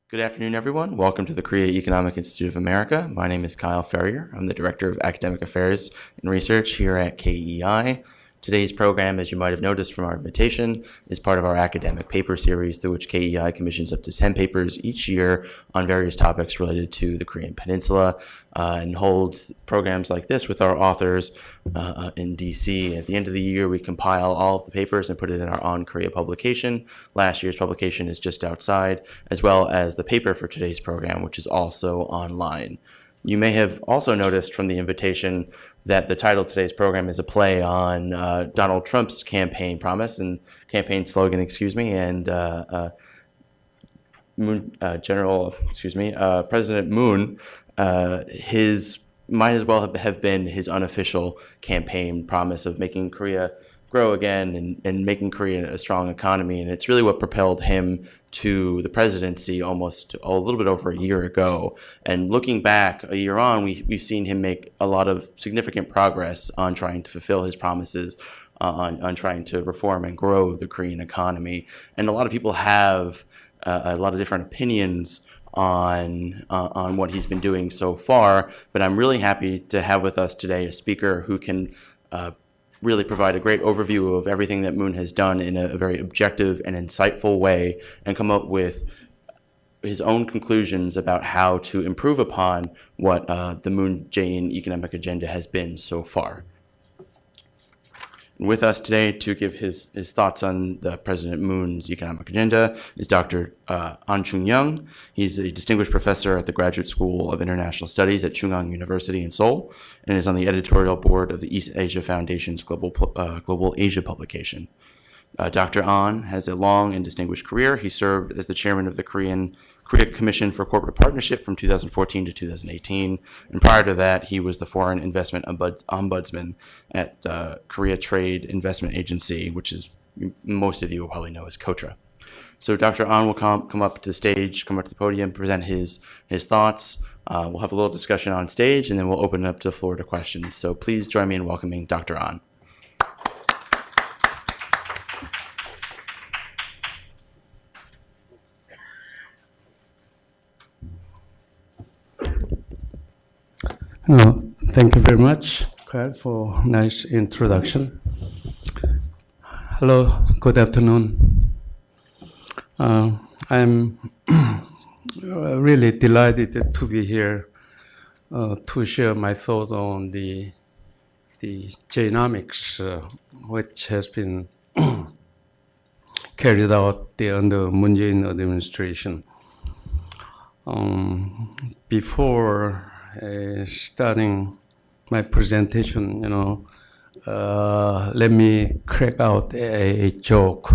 Good afternoon, everyone. Welcome to the Korea Economic Institute of America. My name is Kyle Ferrier. I'm the Director of Academic Affairs and Research here at KEI. Today's program, as you might have noticed from our invitation, is part of our academic paper series through which KEI commissions up to 10 papers each year on various topics related to the Korean Peninsula and holds programs like this with our authors in DC. At the end of the year, we compile all of the papers and put it in our On Korea publication. Last year's publication is just outside, as well as the paper for today's program, which is also online. You may have also noticed from the invitation that the title of today's program is a play on Donald Trump's campaign promise and campaign slogan, and President Moon, his might as well have been his unofficial campaign promise of making Korea grow again and making Korea a strong economy. And it's really what propelled him to the presidency almost a little bit over a year ago. And looking back a year on, we've seen him make a lot of significant progress on trying to fulfill his promises, on trying to reform and grow the Korean economy. And a lot of people have a lot of different opinions on what he's been doing so far. But I'm really happy to have with us today a speaker who can really provide a great overview of everything that Moon has done in a very objective and insightful way and come up with his own conclusions about how to improve upon what the Moon Jae-in economic agenda has been so far. And with us today to give his thoughts on the President Moon's economic agenda is Dr. Ahn Choong Yong. He's a distinguished professor at the Graduate School of International Studies at Chungang University in Seoul and is on the editorial board of the East Asia Foundation's Global Asia publication. Dr. Ahn has a long and distinguished career. He served as the chairman of the Korea Commission for Corporate Partnership from 2014 to 2018. And prior to that, he was the Foreign Investment Ombudsman at Korea Trade Investment Agency, which is most of you will probably know as KOTRA. So Dr. Ahn will come up to the stage, come up to the podium, present his thoughts. We'll have a little discussion on stage, and then we'll open it up to the floor to questions. So please join me in welcoming Dr. Ahn. Thank you very much, Kyle, for nice introduction. Hello, good afternoon. I'm really delighted to be here to share my thoughts on the Jae-nomics, which has been carried out under Moon Jae-in administration. Before starting my presentation, let me crack out a joke.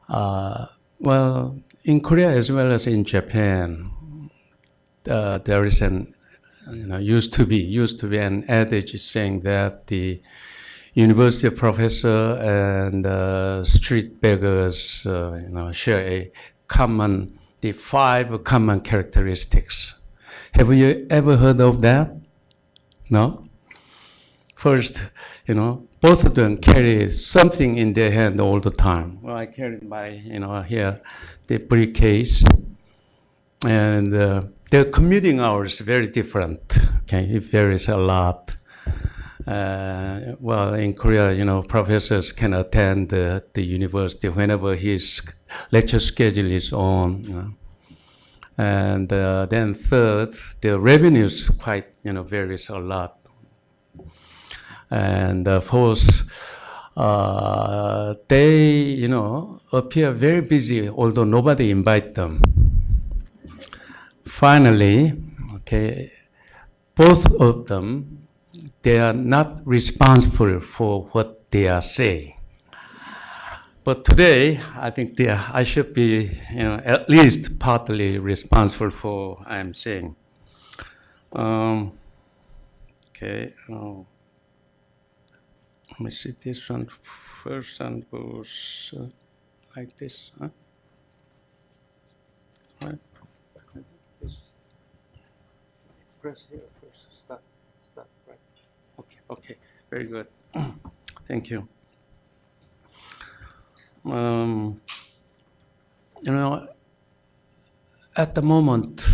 Well, in Korea as well as in Japan, there is used to be an adage saying that the university professor and street beggars, share the 5 common characteristics. Have you ever heard of that? No? First, both of them carry something in their hand all the time. Well, I carry my, here, the briefcase. And their commuting hours very different. Okay, it varies a lot. Well, in Korea, professors can attend the university whenever his lecture schedule is on. And then third, the revenues quite, varies a lot. And fourth, they, appear very busy, although nobody invite them. Finally, okay, both of them, they are not responsible for what they are saying. But today, I think I should be, at least partly responsible for what I'm saying. Okay. Let me see this one first, and goes like this. Huh? Right. This. Press here first. Stop. Right. Okay. Very good. Thank you. you know, at the moment,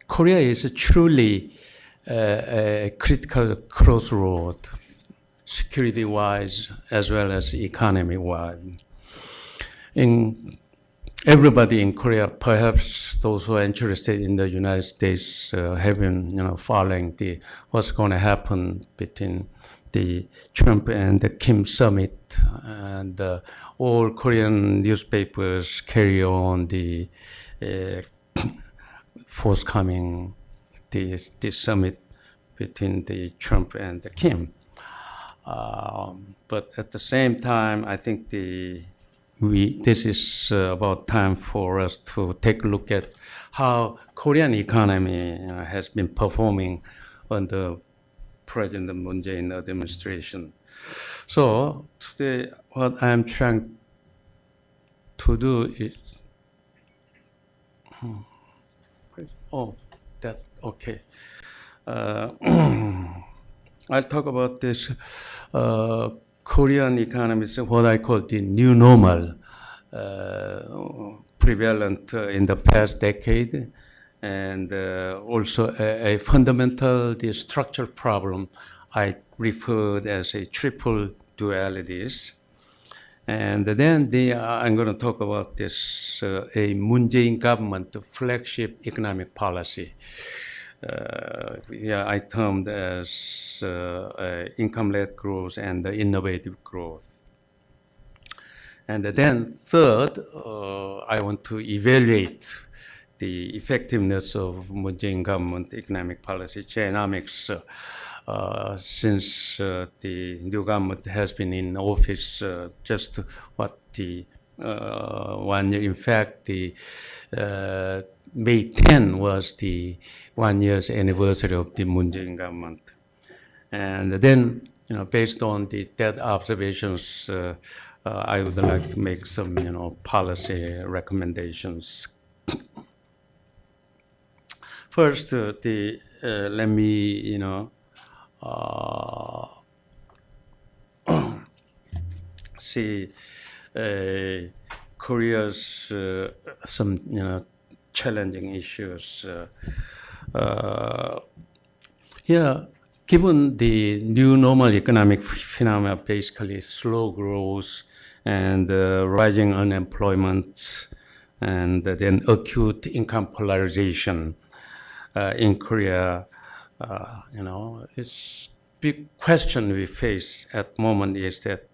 Korea is truly a critical crossroad, security-wise as well as economy-wise. Everybody in Korea, perhaps those who are interested in the United States, have been, following what's going to happen between the Trump and the Kim summit, and all Korean newspapers carry on the forthcoming this summit between the Trump and the Kim. But at the same time, I think this is about time for us to take a look at how Korean economy has been performing under President Moon Jae-in administration. So today, what I'm trying to do is, okay. I'll talk about this Korean economy, what I call the new normal, prevalent in the past decade, and also a fundamental, the structural problem I referred as a triple dualities. And then I'm going to talk about this, a Moon Jae-in government flagship economic policy. I termed as income-led growth and innovative growth. And then third, I want to evaluate the effectiveness of Moon Jae-in government economic policy dynamics since the new government has been in office just the 1 year. In fact, the May 10 was the 1 year's anniversary of the Moon Jae-in government. And then, based on that observations, I would like to make some, policy recommendations. First, let me, see Korea's some, challenging issues. Given the new normal economic phenomena, basically slow growth and rising unemployment, and then acute income polarization in Korea, it's big question we face at the moment is that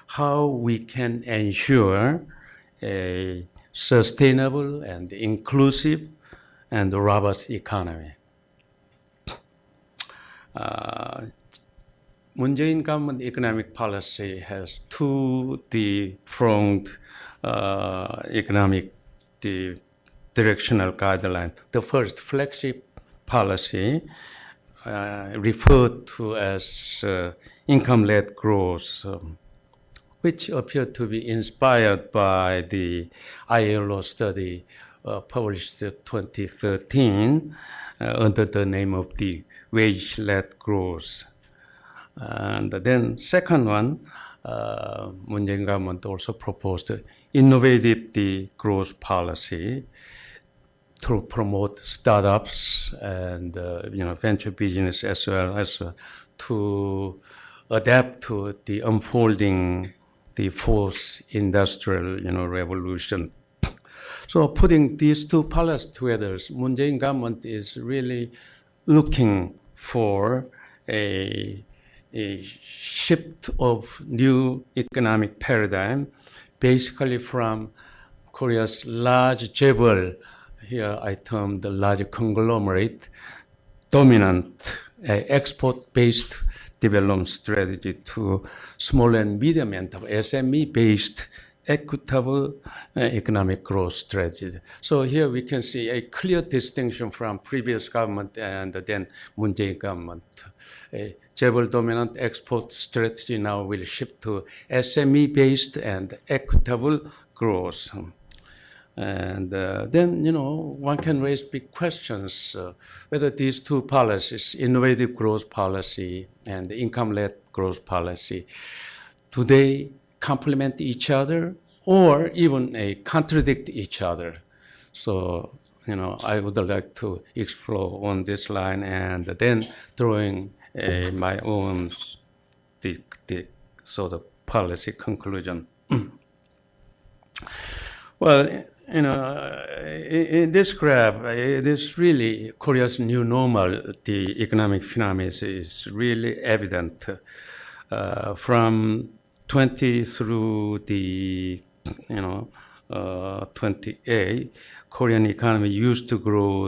how we can ensure a sustainable and inclusive and robust economy. Moon Jae-in government economic policy has two-pronged economic directional guideline. The first, flagship policy, referred to as income-led growth, which appeared to be inspired by the ILO study published in 2013 under the name of the wage-led growth. And then second one, Moon Jae-in government also proposed innovative growth policy to promote startups and venture business, as well as to adapt to the unfolding the fourth industrial revolution. So putting these two policies together, Moon Jae-in government is really looking for a shift of new economic paradigm, basically from Korea's large 재벌, here I term the large conglomerate, dominant export-based development strategy to small and medium enterprise, SME-based equitable economic growth strategy. So here we can see a clear distinction from previous government and then Moon Jae-in government. A 재벌 dominant export strategy now will shift to SME-based and equitable growth. And then, one can raise big questions whether these two policies, innovative growth policy and income-led growth policy, do they complement each other, or even contradict each other. So, I would like to explore on this line and then drawing my own the sort of policy conclusion. Well, in this graph, it is really Korea's new normal. The economic phenomenon is really evident from 20 through the 28. Korean economy used to grow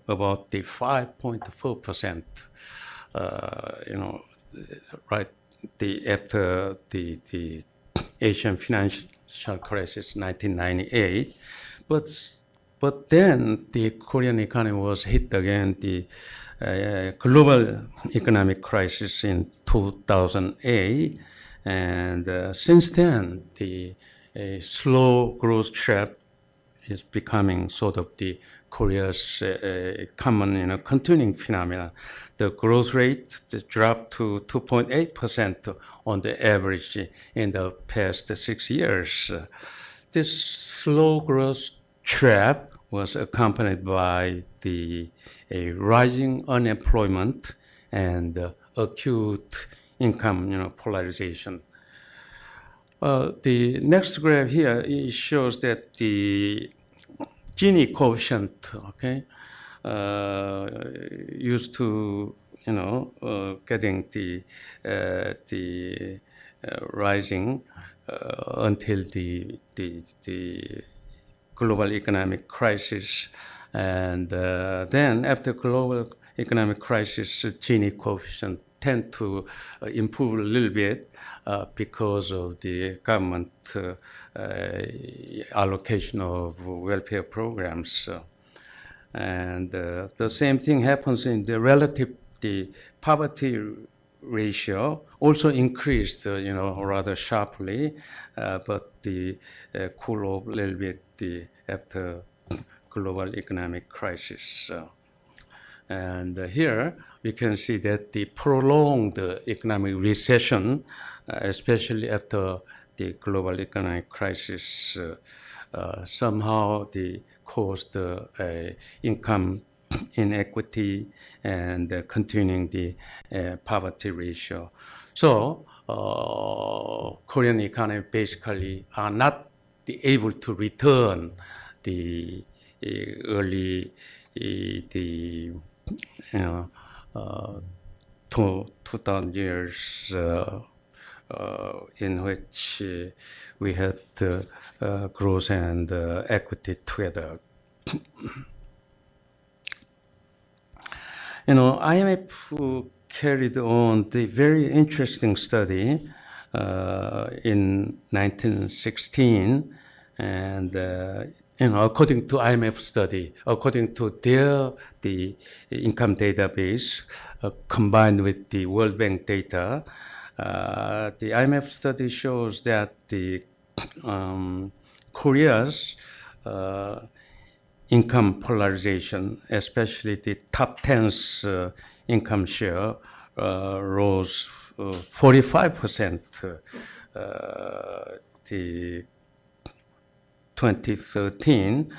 about the 5.4%. Right, after the Asian financial crisis, 1998, but then the Korean economy was hit again the global economic crisis in 2008, and since then the slow growth trap is becoming sort of the Korea's common, continuing phenomenon. The growth rate dropped to 2.8% on the average in the past 6 years. This slow growth trap was accompanied by the rising unemployment and acute income, polarization. The next graph here it shows that the Gini coefficient, used to, getting the rising until the global economic crisis, and then after global economic crisis, Gini coefficient tend to improve a little bit because of the government allocation of welfare programs. And the same thing happens in the poverty ratio also increased, rather sharply, but cool off a little bit after global economic crisis. And here we can see that the prolonged economic recession, especially after the global economic crisis, somehow caused income inequity and continuing the poverty ratio. So Korean economy basically are not able to return the early 2000 years in which we had growth and equity together. IMF carried on the very interesting study in 1916, and according to IMF study, according to the income database combined with the World Bank data, the IMF study shows that the Korea's income polarization, especially the top 10's income share, rose 45% the 2013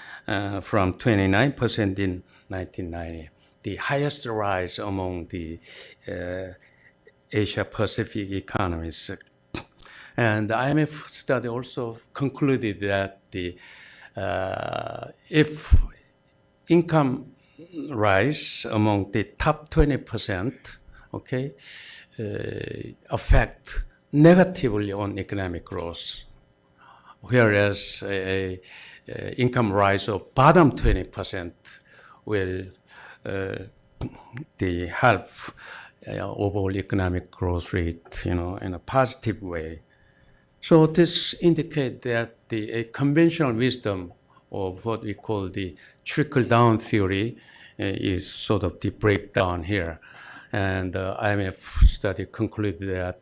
from 29% in 1990, the highest rise among the Asia-Pacific economies. And the IMF study also concluded that if income rise among the top 20%, affect negatively on economic growth, whereas income rise of bottom 20% will help overall economic growth rate, in a positive way. So this indicates that the conventional wisdom of what we call the trickle-down theory is sort of the breakdown here. And IMF study concluded that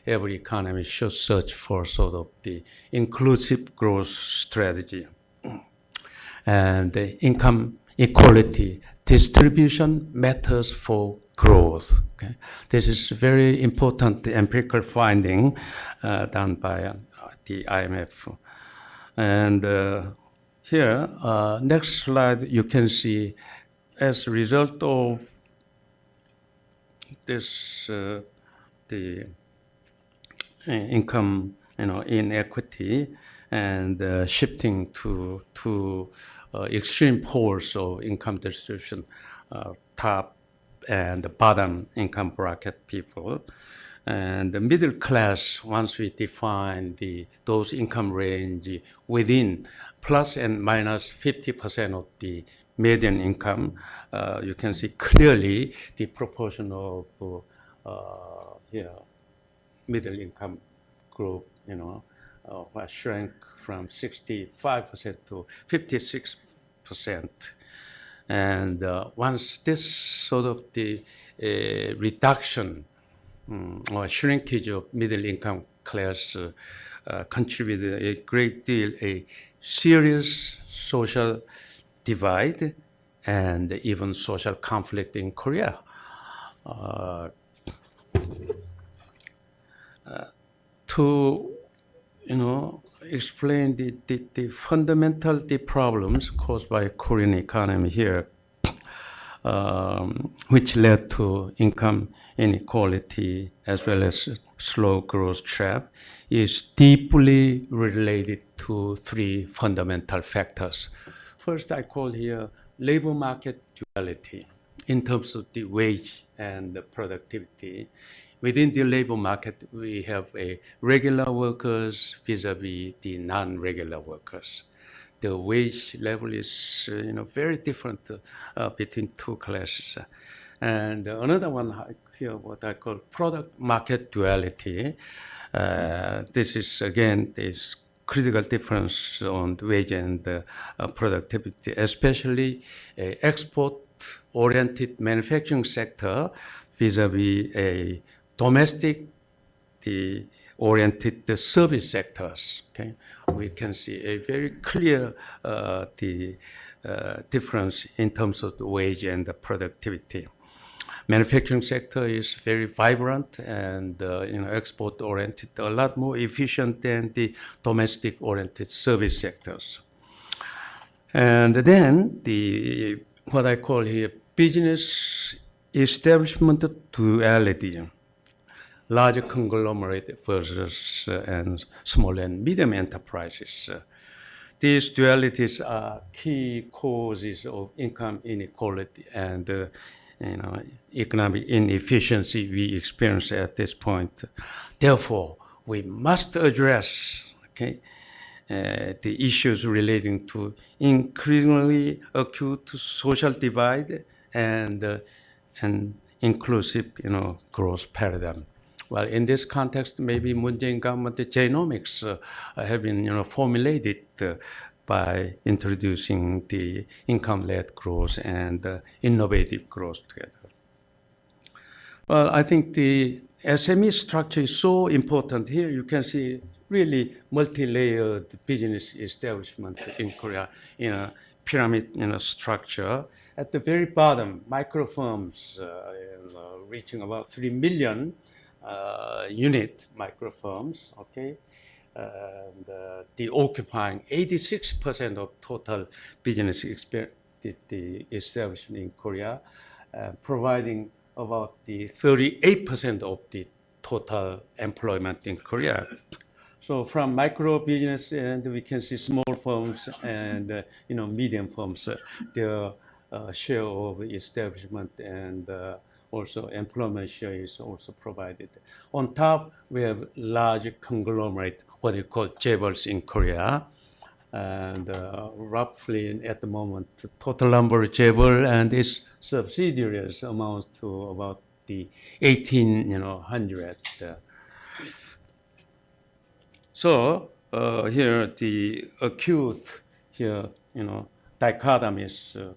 every economy should search for sort of the inclusive growth strategy. And the income equality distribution matters for growth. This is very important empirical finding done by the IMF. And here, next slide, you can see as a result of this, the income, inequity and shifting to extreme poles of income distribution, top and the bottom income bracket people. And the middle class, once we define those income range within plus and minus 50% of the median income, you can see clearly the proportion of middle income group, shrank from 65% to 56%. And once this sort of the reduction or shrinkage of middle income class contributed a great deal, a serious social divide and even social conflict in Korea. To explain the fundamental problems caused by Korean economy here, which led to income inequality as well as slow growth trap, is deeply related to three fundamental factors. First, I call here labor market duality in terms of the wage and the productivity. Within the labor market, we have a regular workers vis-a-vis the non-regular workers. The wage level is very different between two classes. And another one here, what I call product market duality. This is again this critical difference on the wage and productivity, especially export-oriented manufacturing sector vis-a-vis a domestic oriented the service sectors. Okay, we can see a very clear difference in terms of the wage and the productivity. Manufacturing sector is very vibrant and export oriented, a lot more efficient than the domestic oriented service sectors. And then the what I call here business establishment duality. Large conglomerate versus and small and medium enterprises. These dualities are key causes of income inequality and economic inefficiency we experience at this point. Therefore, we must address the issues relating to increasingly acute social divide and inclusive growth paradigm. Well, in this context, maybe Moon Jae-in government Jae-nomics have been formulated by introducing the income-led growth and innovative growth together. Well, I think the SME structure is so important. Here you can see really multi-layered business establishment in Korea in a pyramid structure. At the very bottom, micro firms reaching about 3 million unit micro firms, okay? And the occupying 86% of total business the establishment in Korea, providing about the 38% of the total employment in Korea. So from micro business, and we can see small firms and medium firms, their share of establishment and also employment share is also provided. On top, we have large conglomerate, what you call chaebols in Korea. And roughly at the moment, the total number of chaebol and its subsidiaries amounts to about the 1,800. So here the acute dichotomies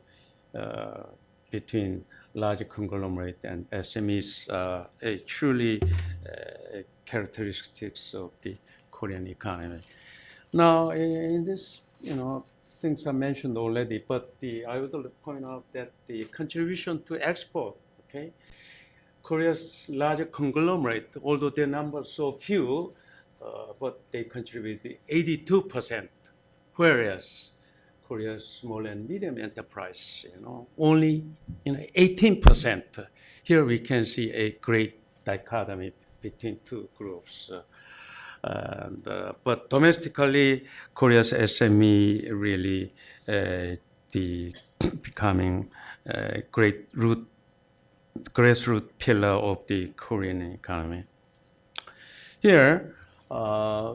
between large conglomerate and SMEs are truly characteristics of the Korean economy. Now, in this, things are mentioned already, but I would like to point out that the contribution to export, okay, Korea's large conglomerate, although their numbers so few, but they contribute 82% whereas Korea's small and medium enterprise, only 18%. Here we can see a great dichotomy between two groups. But domestically, Korea's SME really becoming a grassroots pillar of the Korean economy. Here,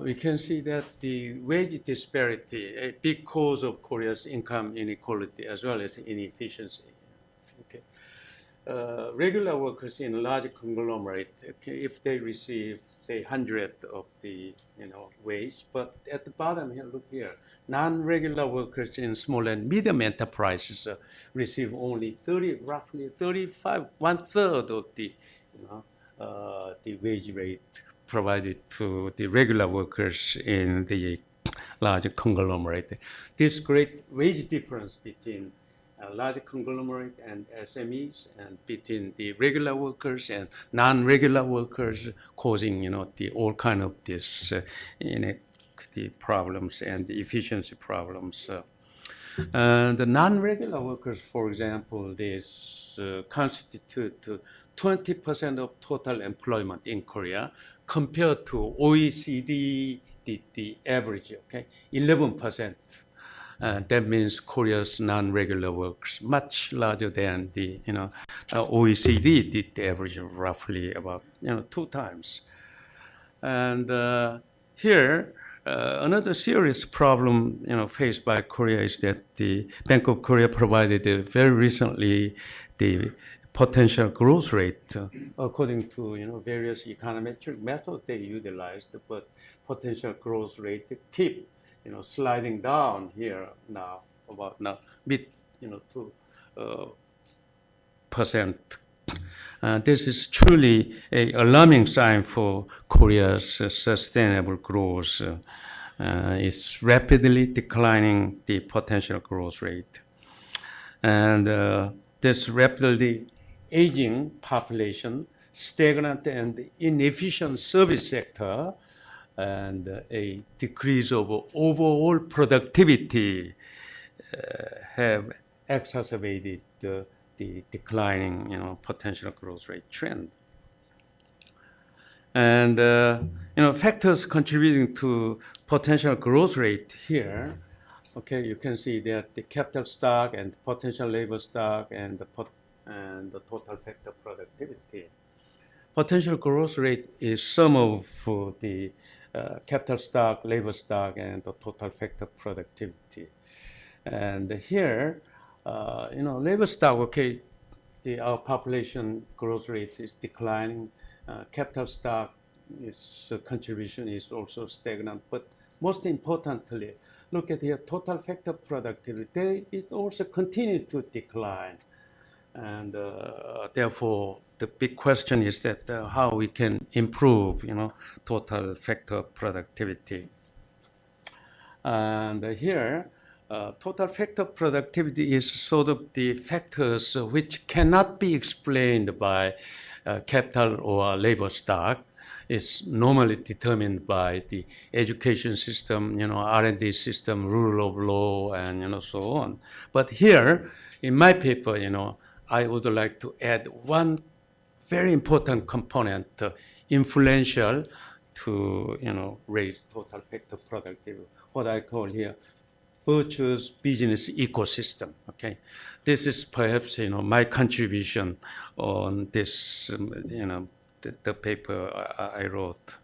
we can see that the wage disparity, a big cause of Korea's income inequality as well as inefficiency. Okay. Regular workers in large conglomerate, if they receive, say, 100 of the wage, but at the bottom here, look here, non-regular workers in small and medium enterprises receive only roughly 35, 1/3 of the wage rate provided to the regular workers in the large conglomerate. This great wage difference between large conglomerate and SMEs and between the regular workers and non-regular workers causing all kind of this inequity problems and efficiency problems. The non-regular workers, for example, this constitute 20% of total employment in Korea, compared to OECD, the average, 11%. That means Korea's non-regular workers much larger than the OECD did the average of roughly about 2 times. And here another serious problem faced by Korea is that the Bank of Korea provided very recently the potential growth rate according to various econometric methods they utilized, but potential growth rate keep sliding down here now about mid 2%. This is truly an alarming sign for Korea's sustainable growth. It's rapidly declining the potential growth rate, and this rapidly aging population, stagnant and inefficient service sector, and a decrease of overall productivity have exacerbated the declining potential growth rate trend. And factors contributing to potential growth rate here, you can see that the capital stock and potential labor stock and the total factor productivity. Potential growth rate is sum of the capital stock, labor stock, and the total factor productivity. And here, labor stock, our population growth rate is declining. Capital stock contribution is also stagnant. But most importantly, look at the total factor productivity. It also continued to decline. And therefore, the big question is that how we can improve, total factor productivity. And here, total factor productivity is sort of the factors which cannot be explained by capital or labor stock. It's normally determined by the education system, R&D system, rule of law, and so on. But here, in my paper, I would like to add one very important component, influential to raise total factor productivity. What I call here virtuous business ecosystem. This is perhaps my contribution on this the paper I wrote.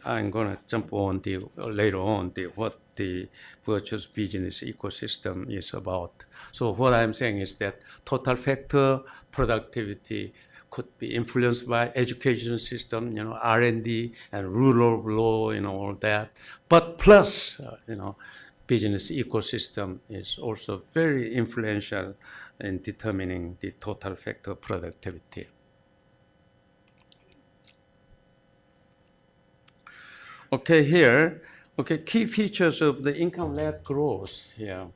I'm gonna jump on later on what the virtuous business ecosystem is about. So what I'm saying is that total factor productivity could be influenced by education system, R&D and rule of law, all that. But plus, business ecosystem is also very influential in determining the total factor productivity. Here, key features of the income-led growth here.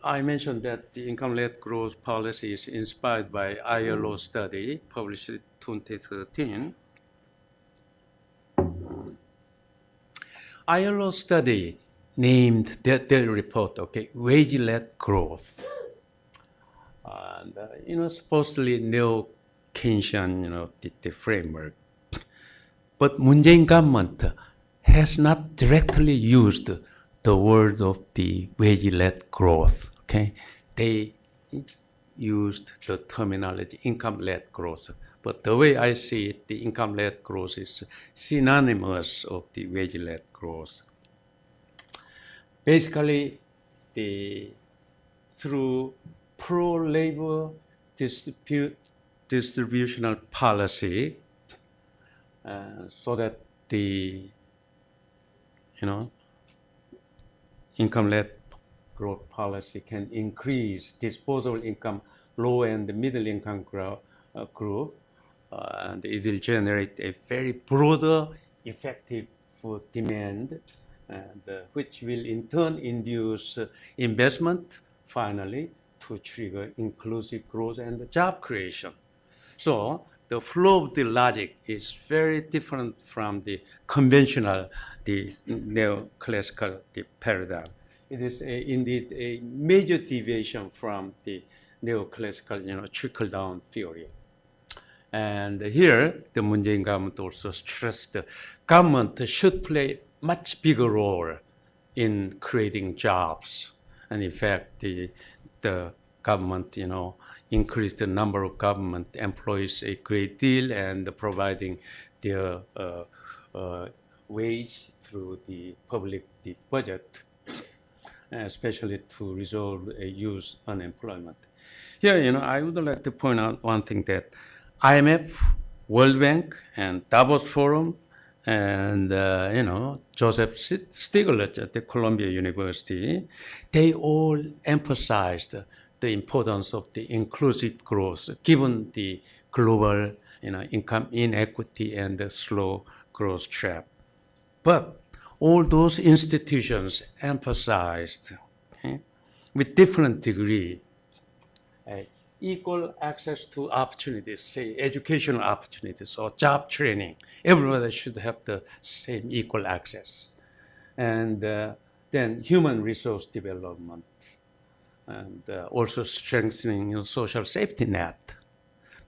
I mentioned that the income-led growth policy is inspired by ILO study published in 2013. ILO study named their report, okay, wage-led growth. And, supposedly neo-Keynesian, the framework. But Moon Jae-in government has not directly used the word of the wage-led growth, okay? They used the terminology income-led growth. But the way I see it, the income-led growth is synonymous of the wage-led growth. Basically, through pro-labor distributional policy, so that the income-led growth policy can increase disposable income, low and middle income group, and it will generate a very broader, effective demand, and which will in turn induce investment, finally, to trigger inclusive growth and job creation. So the flow of the logic is very different from the conventional, the neoclassical paradigm. It is indeed a major deviation from the neoclassical, trickle-down theory. And here, the Moon Jae-in government also stressed the government should play much bigger role in creating jobs. And in fact, the government, increased the number of government employees a great deal and providing their wage through the public budget, especially to resolve youth unemployment. Here, I would like to point out one thing, that IMF, World Bank, and Davos Forum, and Joseph Stiglitz at the Columbia University, they all emphasized the importance of the inclusive growth, given the global income inequity and the slow growth trap. But all those institutions emphasized, with different degree, equal access to opportunities, say educational opportunities or job training. Everybody should have the same equal access. And then human resource development, and also strengthening social safety net.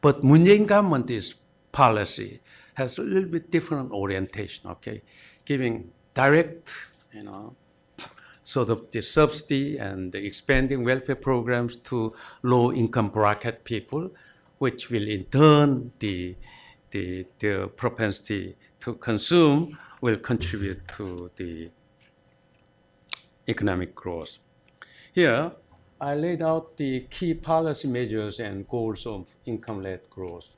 But Moon Jae-in government's policy has a little bit different orientation, okay? Giving direct, sort of the subsidy and the expanding welfare programs to low-income bracket people, which will in turn, the propensity to consume will contribute to the economic growth. Here, I laid out the key policy measures and goals of income-led growth.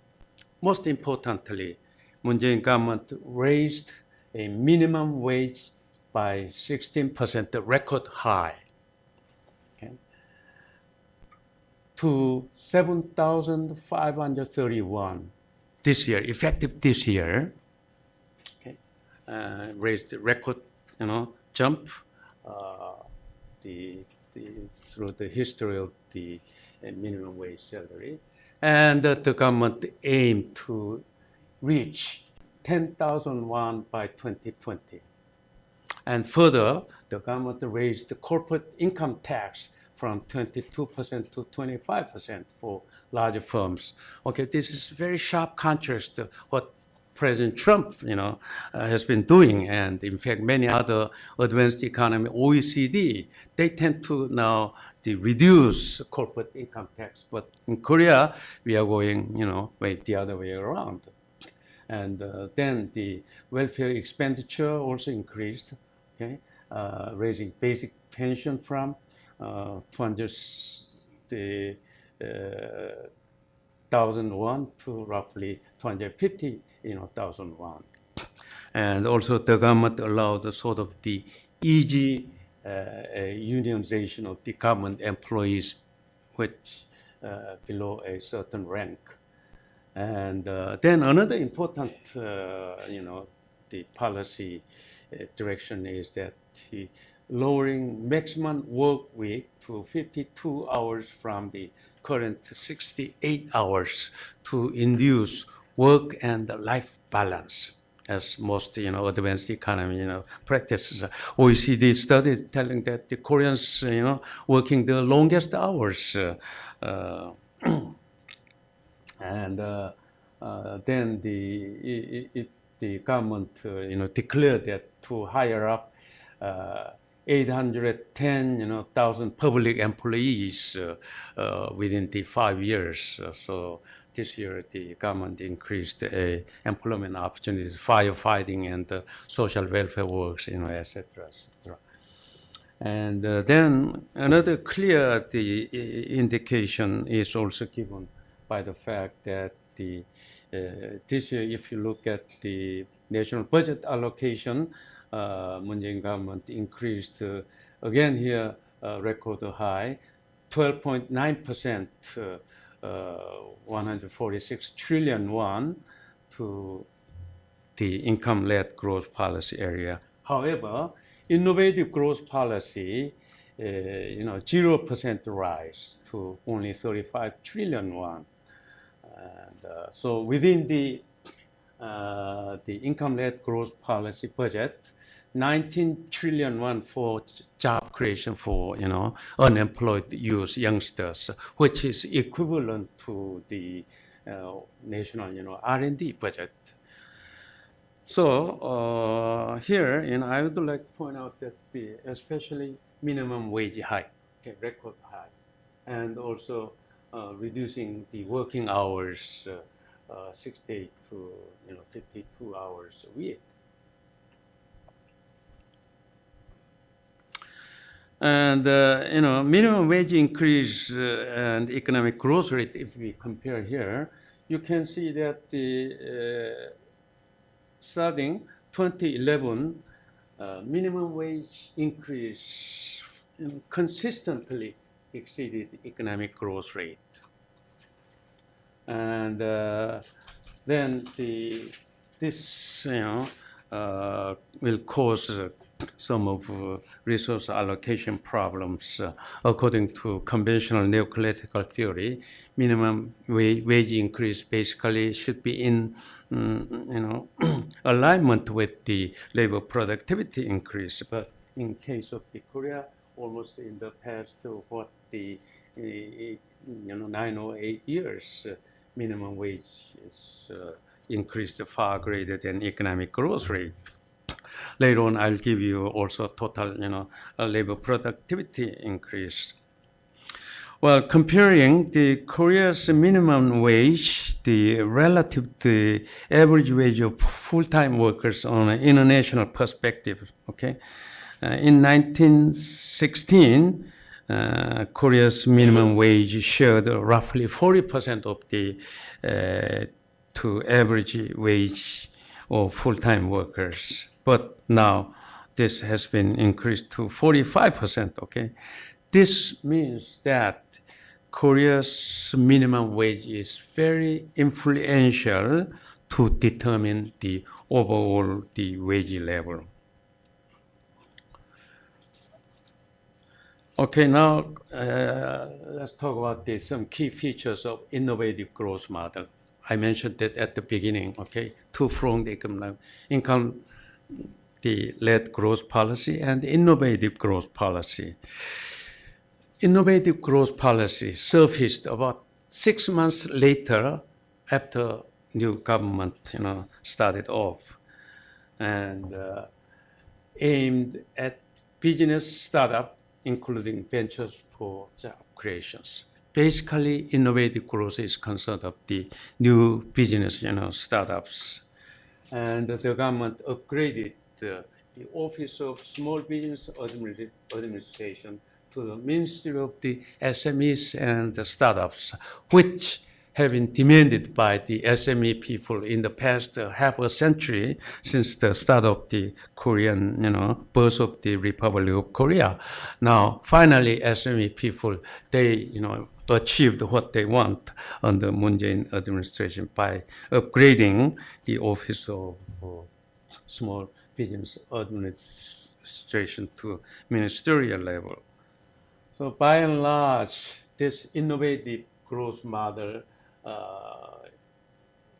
Most importantly, Moon Jae-in government raised a minimum wage by 16%, the record high, to 7,531 this year, effective this year. Raised the record, jump through the history of the minimum wage salary, and the government aimed to reach 10,000 won by 2020. And further, the government raised the corporate income tax from 22% to 25% for larger firms. Okay, this is very sharp contrast to what President Trump, has been doing, and in fact, many other advanced economy, OECD, they tend to now reduce corporate income tax. But in Korea, we are going, the other way around. And then the welfare expenditure also increased, raising basic pension from 200,000 won to roughly 250,000 won. And also the government allowed sort of the easy unionization of the government employees, which below a certain rank. And then another important, the policy direction is that lowering maximum work week to 52 hours from the current 68 hours to induce work and life balance. as most advanced economy practices. OECD studies telling that the Koreans working the longest hours, and then the government declared that to hire up 810,000 public employees within the 5 years. So this year, the government increased employment opportunities, firefighting and social welfare works, etc., etc. And then another clear indication is also given by the fact that this year, if you look at the national budget allocation, Moon Jae-in government increased again here record high, 12.9%, 146 trillion won to the income-led growth policy area. However, innovative growth policy, 0% rise to only 35 trillion won. And so within the income-led growth policy budget, 19 trillion won for job creation for unemployed youth youngsters, which is equivalent to the national R&D budget. So here, I would like to point out that especially minimum wage hike, record high, and also reducing the working hours, 60 to 52 hours a week. And minimum wage increase and economic growth rate, if we compare here, you can see that starting 2011, minimum wage increase consistently exceeded economic growth rate. And then this will cause some of resource allocation problems. According to conventional neoclassical theory, minimum wage increase basically should be in alignment with the labor productivity increase. But in case of Korea, almost in the past, what the 9 or 8 years, minimum wage is increased far greater than economic growth rate. Later on, I'll give you also total, labor productivity increase. Well, comparing the Korea's minimum wage, the relative the average wage of full-time workers on an international perspective, okay? In 1916, Korea's minimum wage shared roughly 40% of the to average wage of full-time workers. But now this has been increased to 45%, okay? This means that Korea's minimum wage is very influential to determine the overall wage level. Okay, now let's talk about some key features of innovative growth model. I mentioned that at the beginning, okay? Two-pronged income led growth policy and innovative growth policy. Innovative growth policy surfaced about 6 months later after new government, started off, and aimed at business startup, including ventures for job creations. Basically, innovative growth is concerned of the new business, startups, and the government upgraded the Office of Small Business Administration to the Ministry of the SMEs and the startups, which have been demanded by the SME people in the past half a century since the start of the Korean, birth of the Republic of Korea. Now, finally, SME people, they, achieved what they want under Moon Jae-in administration by upgrading the Office of Small Business Administration to ministerial level. So by and large, this innovative growth model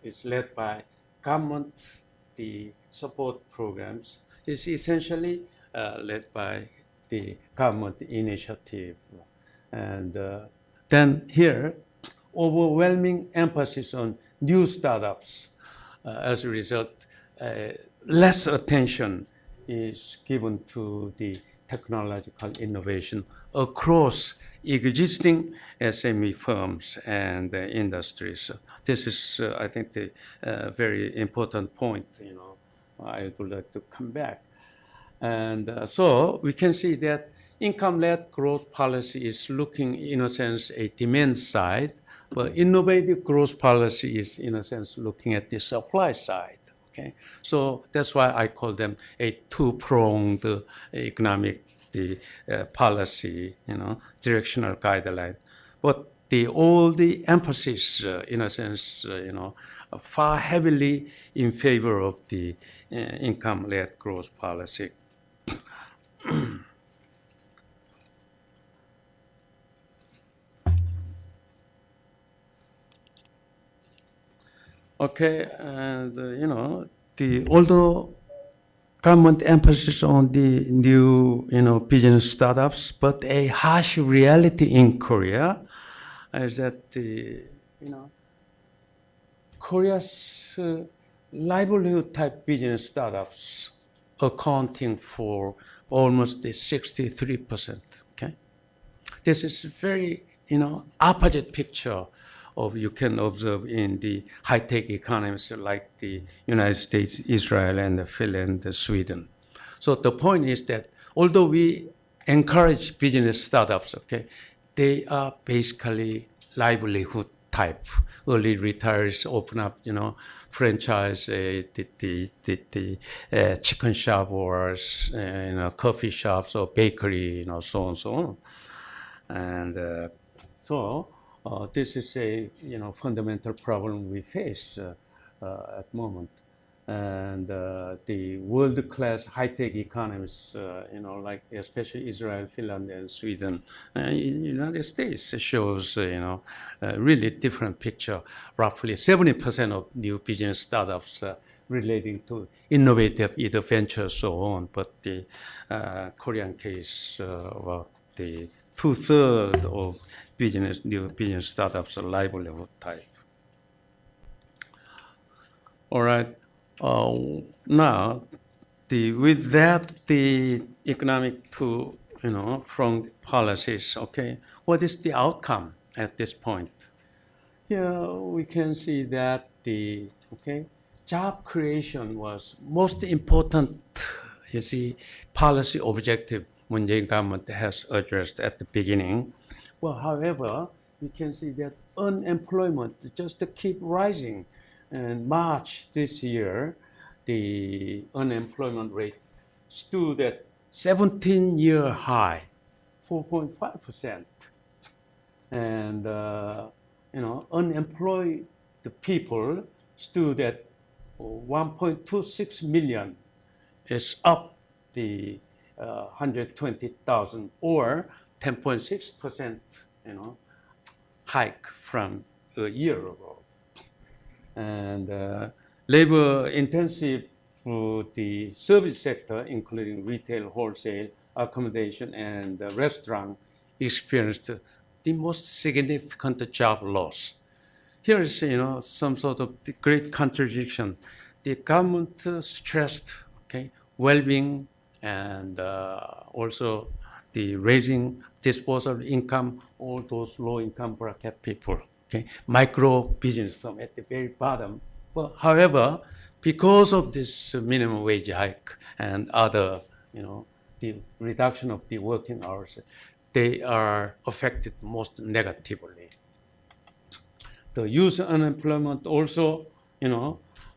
is led by government the support programs is essentially led by the government initiative. And then here, overwhelming emphasis on new startups. As a result, less attention is given to the technological innovation across existing SME firms and industries. This is, I think, the very important point. I would like to come back. And so we can see that income-led growth policy is looking, in a sense, a demand side, but innovative growth policy is, in a sense, looking at the supply side. Okay, so that's why I call them a two-pronged economic policy, directional guideline. But all the emphasis, in a sense, far heavily in favor of the income-led growth policy. Okay, and although government emphasis on the new business startups, but a harsh reality in Korea is that Korea's livelihood type business startups accounting for almost the 63%. Okay, this is very opposite picture of you can observe in the high-tech economies like the United States, Israel, and Finland, Sweden. So the point is that although we encourage business startups, okay, they are basically livelihood type. Early retirees open up, franchise, the chicken shop or coffee shops or bakery, so on and so on. And so this is a fundamental problem we face at the moment. And the world-class high-tech economies, like especially Israel, Finland, and Sweden, United States shows, really different picture. Roughly 70% of new business startups relating to innovative either ventures, so on. But the Korean case, the 2/3 of new business startups are livelihood type. All right. Now, with that, the economic from policies. Okay, what is the outcome at this point? Here we can see that the job creation was most important. Policy objective when the government has addressed at the beginning. Well, however, we can see that unemployment just keep rising. In March this year, the unemployment rate stood at 17-year high, 4.5%. And, unemployed people stood at 1.26 million. It's up the 120,000 or 10.6%, hike from a year ago. And labor intensive the service sector, including retail, wholesale, accommodation, and restaurant, experienced the most significant job loss. Here is, some sort of the great contradiction. The government stressed, well-being and also the raising disposable income, all those low-income bracket people. Micro business from at the very bottom. But however, because of this minimum wage hike and other, the reduction of the working hours, they are affected most negatively. The youth unemployment also,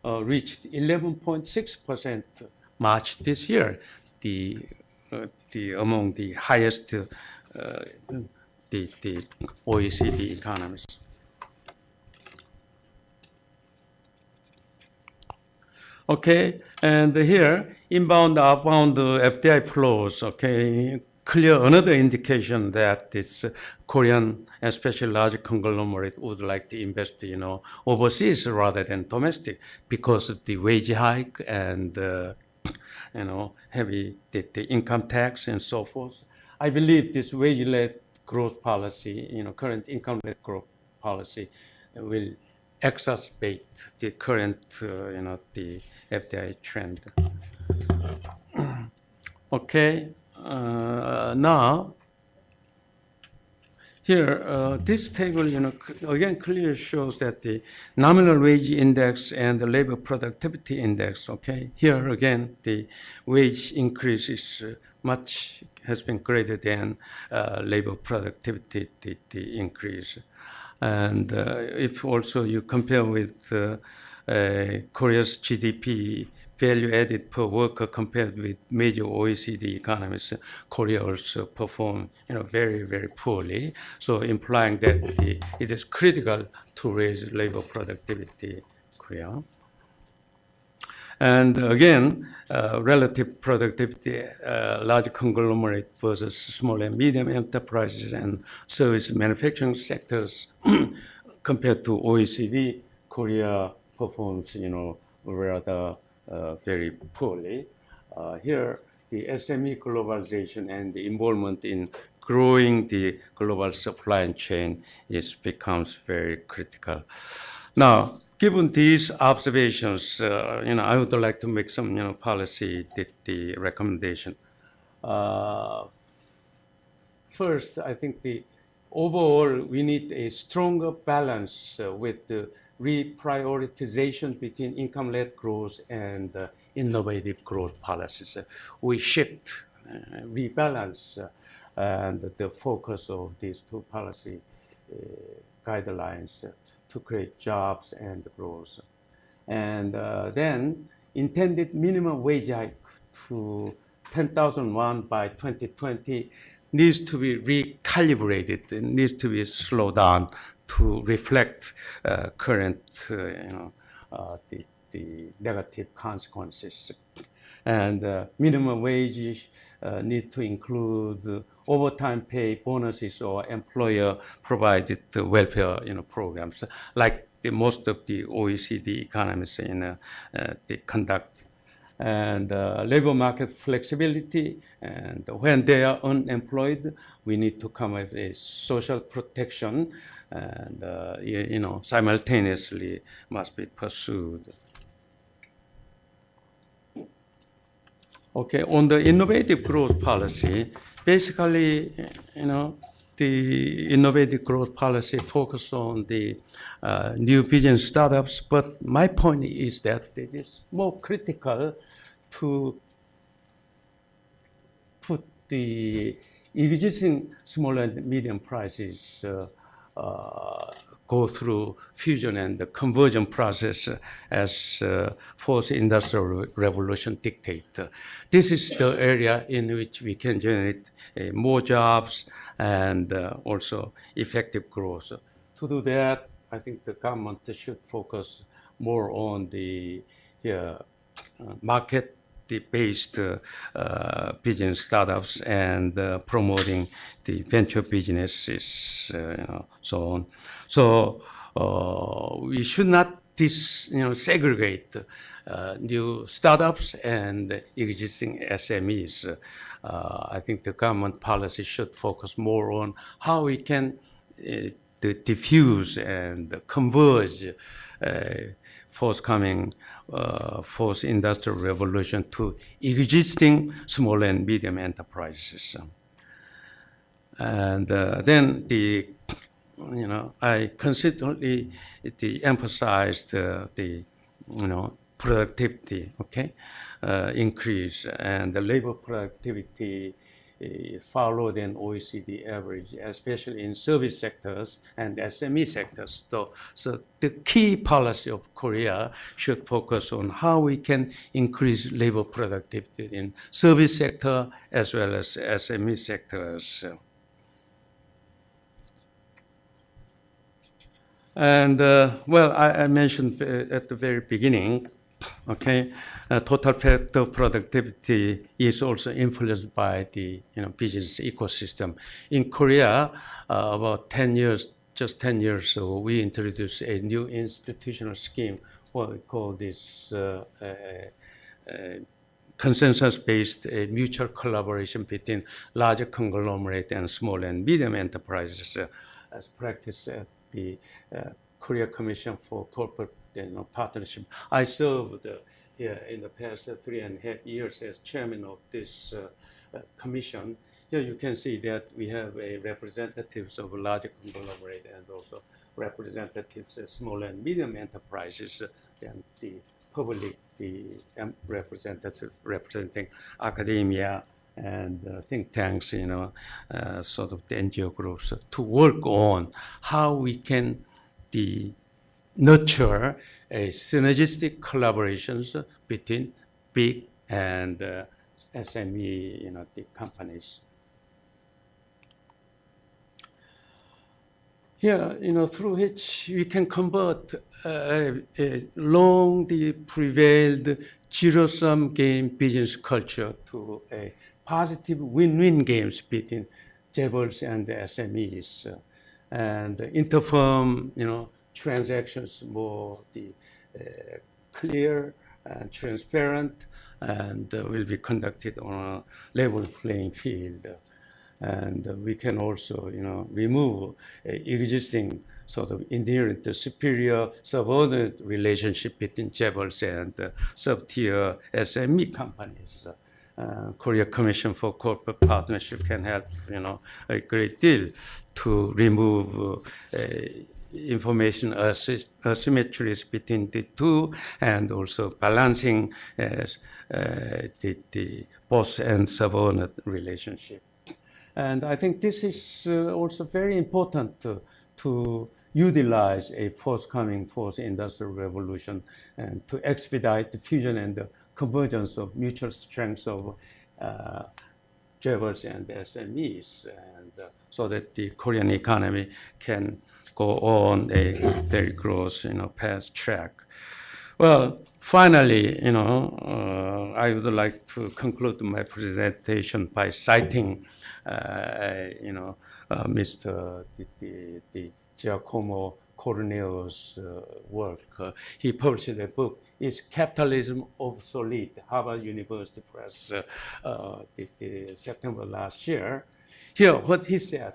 reached 11.6% March this year, among the highest the OECD economies. Okay, and here inbound, outbound FDI flows. clear another indication that this Korean, especially large conglomerate, would like to invest, overseas rather than domestic because of the wage hike and heavy the income tax and so forth. I believe this wage-led growth policy, current income-led growth policy, will exacerbate the current, the FDI trend. Okay, now here this table, again clearly shows that the nominal wage index and the labor productivity index. Okay, here again the wage increase is has been greater than labor productivity the increase, and if also you compare with Korea's GDP value added per worker compared with major OECD economies, Korea also performed very, very poorly. So implying that it is critical to raise labor productivity in Korea. And again, relative productivity, large conglomerate versus small and medium enterprises and service manufacturing sectors compared to OECD, Korea performs, rather very poorly. Here, the SME globalization and the involvement in growing the global supply chain becomes very critical. Now, given these observations, I would like to make some, policy the recommendation. First, I think overall we need a stronger balance with the reprioritization between income-led growth and innovative growth policies. We shift, rebalance, and the focus of these two policy guidelines to create jobs and growth. And then intended minimum wage hike to 10,000 won by 2020 needs to be recalibrated. It needs to be slowed down to reflect current, the negative consequences. And minimum wage need to include overtime pay, bonuses, or employer-provided welfare, programs, like most of the OECD economies they conduct. And labor market flexibility, and when they are unemployed, we need to come up with a social protection, and simultaneously must be pursued. Okay, on the innovative growth policy, basically, the innovative growth policy focus on the new business startups, but my point is that it is more critical to put the existing small and medium prices go through fusion and the conversion process as fourth industrial revolution dictate. This is the area in which we can generate more jobs and also effective growth. To do that, I think the government should focus more on the market-based business startups and promoting the venture businesses, so on. So we should not segregate new startups and existing SMEs. I think the government policy should focus more on how we can diffuse and converge forthcoming fourth industrial revolution to existing small and medium enterprises. And then I consistently emphasized the productivity, increase, and the labor productivity far lower than OECD average, especially in service sectors and SME sectors. So the key policy of Korea should focus on how we can increase labor productivity in service sector as well as SME sectors. And I mentioned at the very beginning Okay, total factor productivity is also influenced by the business ecosystem. In Korea, about 10 years, just 10 years ago, we introduced a new institutional scheme, what we call this consensus-based mutual collaboration between larger conglomerate and small and medium enterprises, as practiced at the Korea Commission for Corporate Partnership. I served here in the past 3.5 years as chairman of this commission. Here you can see that we have representatives of larger conglomerate and also representatives of small and medium enterprises and the public, the representatives representing academia and think tanks, sort of the NGO groups to work on how we can nurture a synergistic collaborations between big and SME, the companies. Here, through which we can convert long prevailed zero-sum game business culture to a positive win-win games between chaebols and the SMEs, and interfirm, transactions more clear and transparent, and will be conducted on a level playing field. And we can also, remove existing sort of inherent superior subordinate relationship between chaebols and sub-tier SME companies. Korea Commission for Corporate Partnership can help, a great deal to remove information asymmetries between the two, and also balancing the boss and subordinate relationship. And I think this is also very important to utilize a forthcoming fourth industrial revolution and to expedite the fusion and the convergence of mutual strengths of chaebols and SMEs, and so that the Korean economy can go on a very growth, path track. Well, finally, I would like to conclude my presentation by citing, Mr. Giacomo Corneo's work. He published a book, Is Capitalism Obsolete? Harvard University Press, September last year. Here, what he said,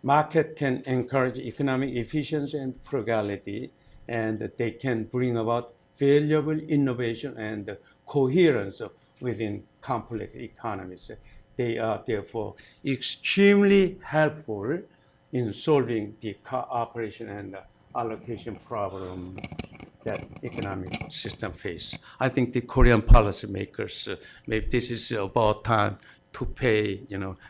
market can encourage economic efficiency and frugality, and they can bring about valuable innovation and coherence within complex economies. They are therefore extremely helpful in solving the cooperation and allocation problem that economic system face. I think the Korean policymakers, maybe this is about time to pay,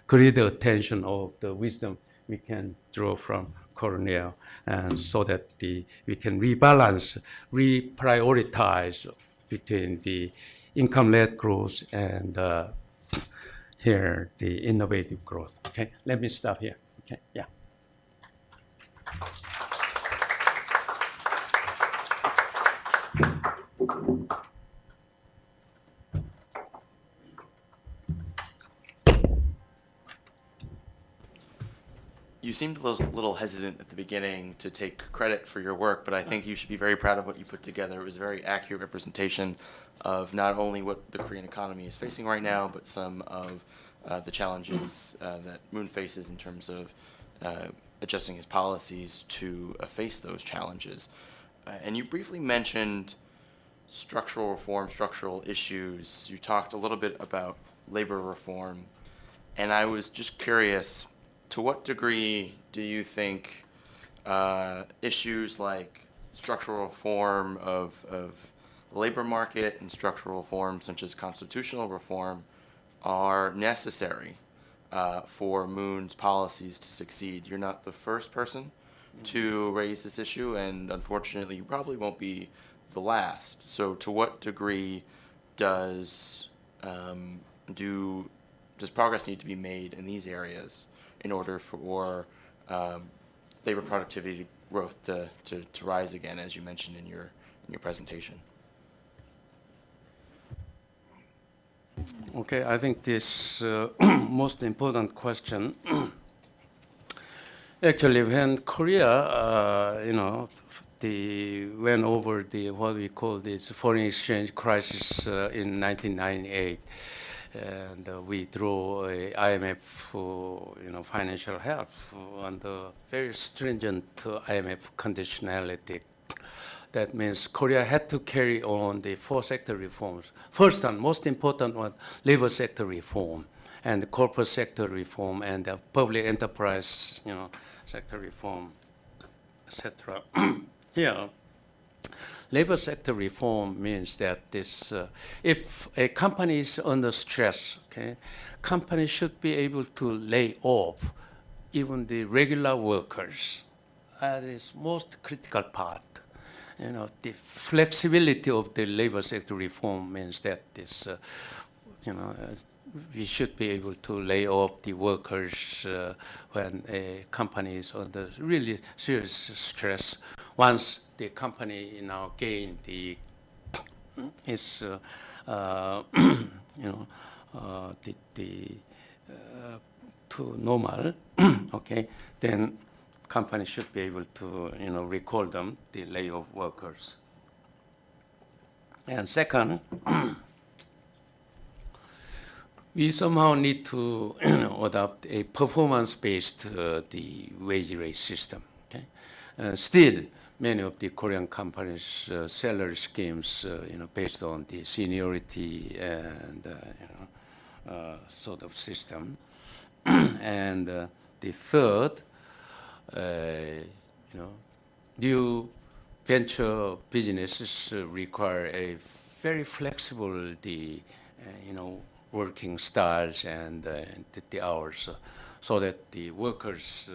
greater attention of the wisdom we can draw from Cornell, and so that we can rebalance, reprioritize between the income-led growth and here the innovative growth. Okay, let me stop here. Okay, yeah. You seemed a little hesitant at the beginning to take credit for your work, but I think you should be very proud of what you put together. It was a very accurate representation of not only what the Korean economy is facing right now, but some of the challenges that Moon faces in terms of adjusting his policies to face those challenges. And you briefly mentioned structural reform, structural issues. You talked a little bit about labor reform, and I was just curious, to what degree do you think issues like structural reform of the labor market and structural reform such as constitutional reform are necessary for Moon's policies to succeed? You're not the first person to raise this issue, and unfortunately you probably won't be the last. So to what degree does progress need to be made in these areas in order for labor productivity growth to rise again, as you mentioned in your presentation? Okay, I think this most important question. Actually, when Korea, went over the what we call this foreign exchange crisis in 1998, and we drew a IMF, financial help under very stringent IMF conditionality. That means Korea had to carry on the four sector reforms. First and most important one, labor sector reform, and the corporate sector reform, and the public enterprise, sector reform, etc. Here, labor sector reform means that this, if a company is under stress, okay, company should be able to lay off even the regular workers. That is most critical part. The flexibility of the labor sector reform means that this, we should be able to lay off the workers when a company is under really serious stress. Once the company now gain the is to normal, okay, then companies should be able to recall them, the layoff workers. And second, we somehow need to adopt a performance-based the wage rate system. Okay, still many of the Korean companies salary schemes based on the seniority and sort of system. And the third, new venture businesses require a very flexible working styles and the hours, so that the workers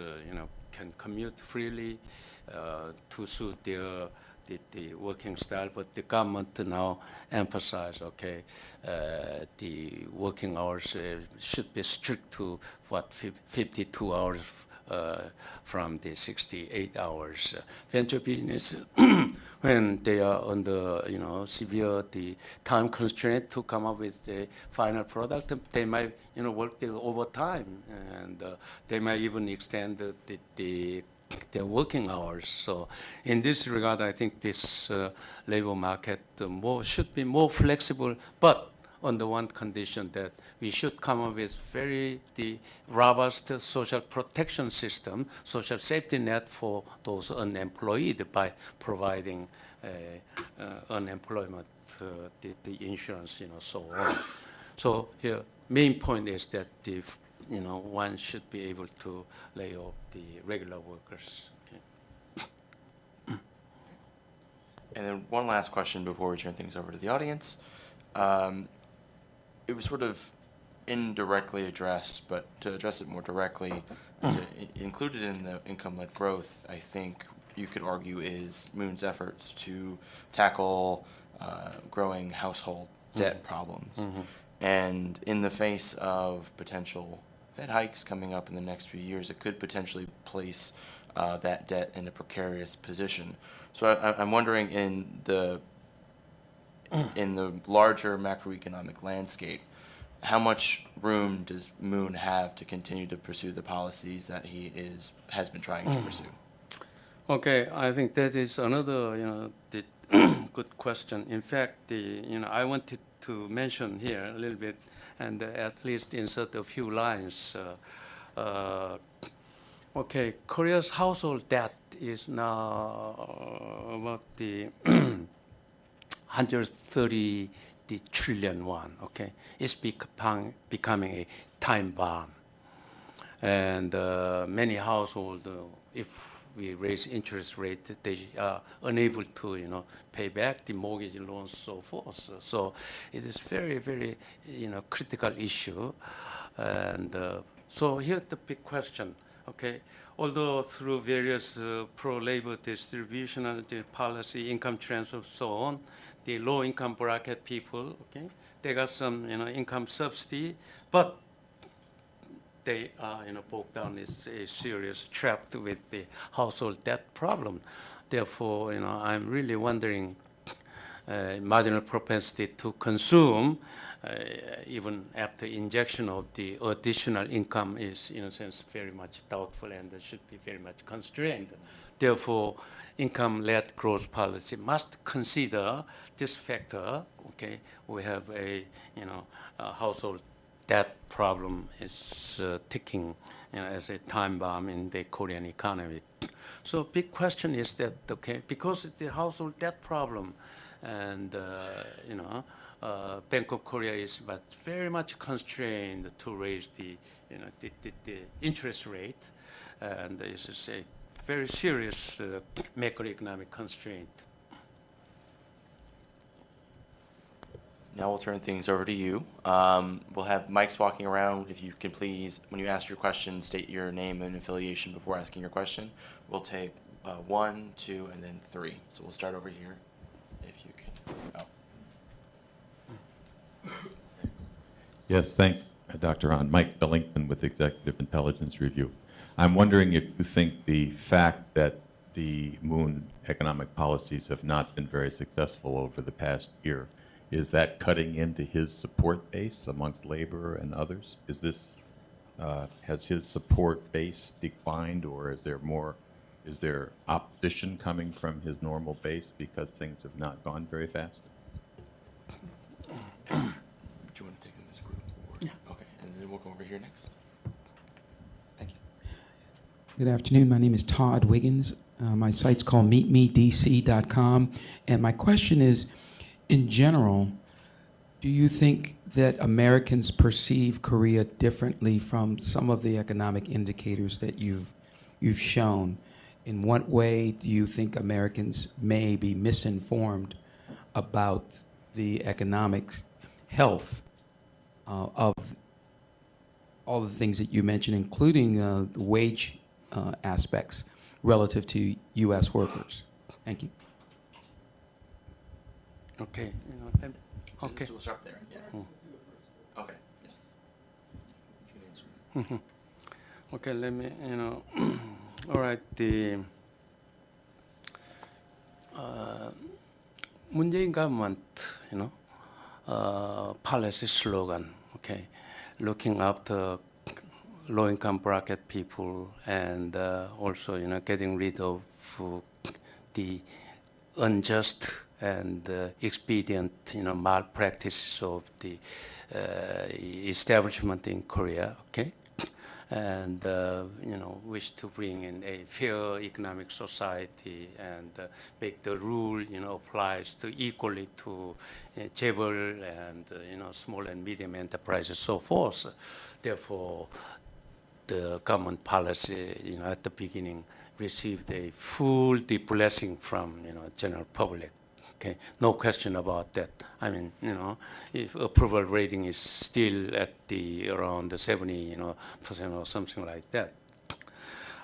can commute freely to suit their the working style. But the government now emphasize, okay, the working hours should be strict to 52 hours from the 68 hours. Venture business, when they are under severe the time constraint to come up with the final product, they might work their overtime, and they might even extend their working hours. So in this regard, I think this labor market should be more flexible, but on the one condition that we should come up with the robust social protection system, social safety net for those unemployed by providing unemployment, the insurance, so on. So here, main point is that one should be able to lay off the regular workers. Okay. And then one last question before we turn things over to the audience. It was sort of indirectly addressed, but to address it more directly, included in the income-led growth, I think you could argue, is Moon's efforts to tackle growing household debt problems. Mm-hmm. And in the face of potential Fed hikes coming up in the next few years, it could potentially place that debt in a precarious position. So I'm wondering, in the larger macroeconomic landscape, how much room does Moon have to continue to pursue the policies that he has been trying to pursue? Okay, I think that is another good question. In fact, I wanted to mention here a little bit, and at least insert a few lines. Okay, Korea's household debt is now about the 130 trillion won. Okay, it's becoming a time bomb, and many households, if we raise interest rate, they are unable to pay back the mortgage loans, so forth. So it is very, very critical issue, and so here's the big question. Okay, although through various pro-labor distributional policy, income transfer, so on, the low-income bracket people, okay, they got some income subsidy, but they are bogged down in a serious trap with the household debt problem. Therefore, I'm really wondering marginal propensity to consume even after injection of the additional income is, in a sense, very much doubtful and should be very much constrained. Therefore, income-led growth policy must consider this factor. Okay, we have a household debt problem is ticking as a time bomb in the Korean economy. So big question is that, okay, because the household debt problem and Bank of Korea is very much constrained to raise the interest rate, and this is a very serious macroeconomic constraint. Now we'll turn things over to you. We'll have mics walking around. If you can please, when you ask your question, state your name and affiliation before asking your question. We'll take 1, 2, and then 3. So we'll start over here. If you can. Oh. Yes, thanks, Dr. Ahn. Mike Billington with Executive Intelligence Review. I'm wondering if you think the fact that the Moon economic policies have not been very successful over the past year, is that cutting into his support base amongst labor and others? Is this, has his support base declined, or is there opposition coming from his normal base because things have not gone very fast? Do you want to take in this group? Or? Yeah. Okay, and then we'll go over here next. Thank you. Good afternoon. My name is Todd Wiggins. My site's called meetmedc.com. And my question is, in general, do you think that Americans perceive Korea differently from some of the economic indicators that you've shown? In what way do you think Americans may be misinformed about the economic health of all the things that you mentioned, including the wage aspects relative to U.S. workers? Thank you. Okay. Okay. So we'll start there. Yeah. Okay. Yes. You can answer. Okay. Let me. All right. The Moon government, policy slogan. Okay, looking after low-income bracket people and also getting rid of the unjust and expedient malpractices of the establishment in Korea. Okay, and wish to bring in a fair economic society and make the rule applies to equally to chaebol and small and medium enterprises, so forth. Therefore, the government policy at the beginning received a full blessing from general public. Okay, no question about that. I mean, if approval rating is still at around the 70% or something like that.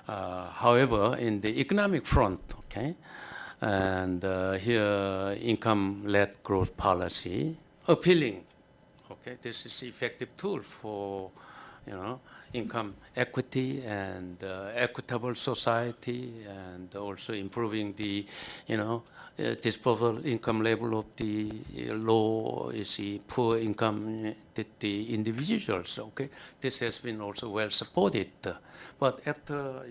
However, in the economic front, okay, and here income-led growth policy appealing. Okay, this is effective tool for income equity and equitable society, and also improving the disposable income level of the low, poor income the individuals. Okay, this has been also well supported, but after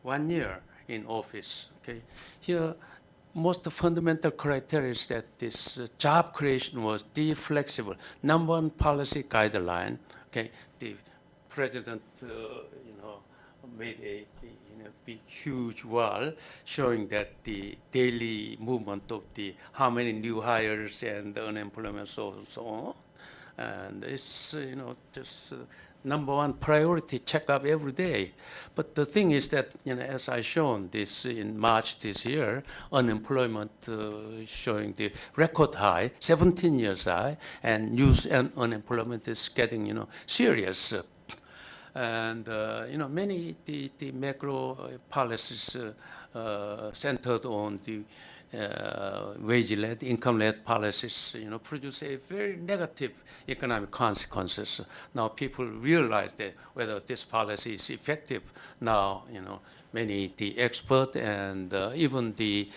1 year in office, okay, here most fundamental criteria is that this job creation was the flexible number one policy guideline. Okay, the president made a big huge wall showing that the daily movement of the how many new hires and unemployment, so on, and it's just number one priority checkup every day. But the thing is that as I shown this in March this year, unemployment showing the record high, 17 years high, and youth and unemployment is getting serious. And many the macro policies centered on the wage-led, income-led policies, produce a very negative economic consequences. Now people realize that whether this policy is effective. Now, many the expert and even the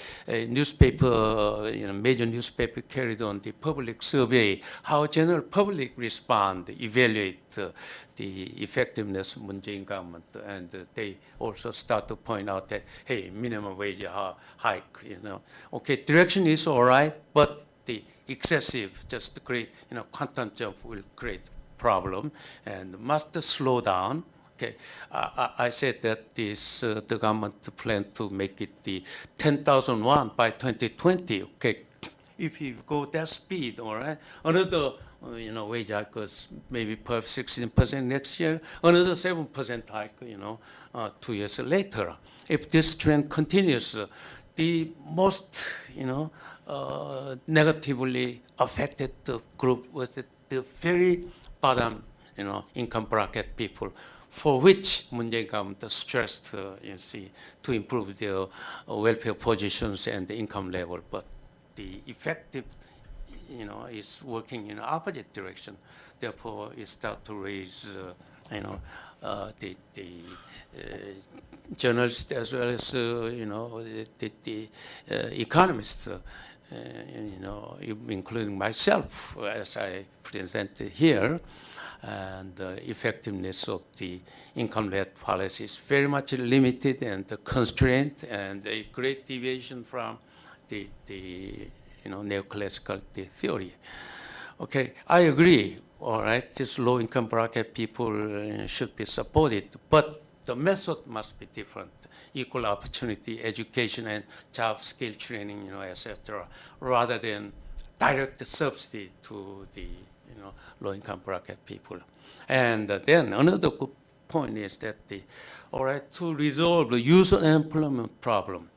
newspaper, major newspaper carried on the public survey, how general public respond, evaluate the effectiveness of Moon Jae-in government, and they also start to point out that, hey, minimum wage hike, okay, direction is all right, but the excessive, just great, quantum jump will create problem and must slow down. Okay, I said that the government plan to make it the 10,000 won by 2020. Okay, if you go that speed, all right, another wage hike is maybe perhaps 16% next year, another 7% hike, 2 years later. If this trend continues, the most, negatively affected group was the very bottom, income bracket people, for which Moon Jae-in government stressed, to improve their welfare positions and the income level. But the effective, is working in the opposite direction. Therefore, it start to raise, the journalists as well as, the economists, including myself, as I presented here. And the effectiveness of the income-led policy is very much limited and constrained, and a great deviation from the neoclassical theory. Okay, I agree. All right, this low-income bracket people should be supported, but the method must be different. Equal opportunity, education, and job skill training, etc., rather than direct subsidy to the low-income bracket people. And then another good point is that to resolve the youth unemployment problem,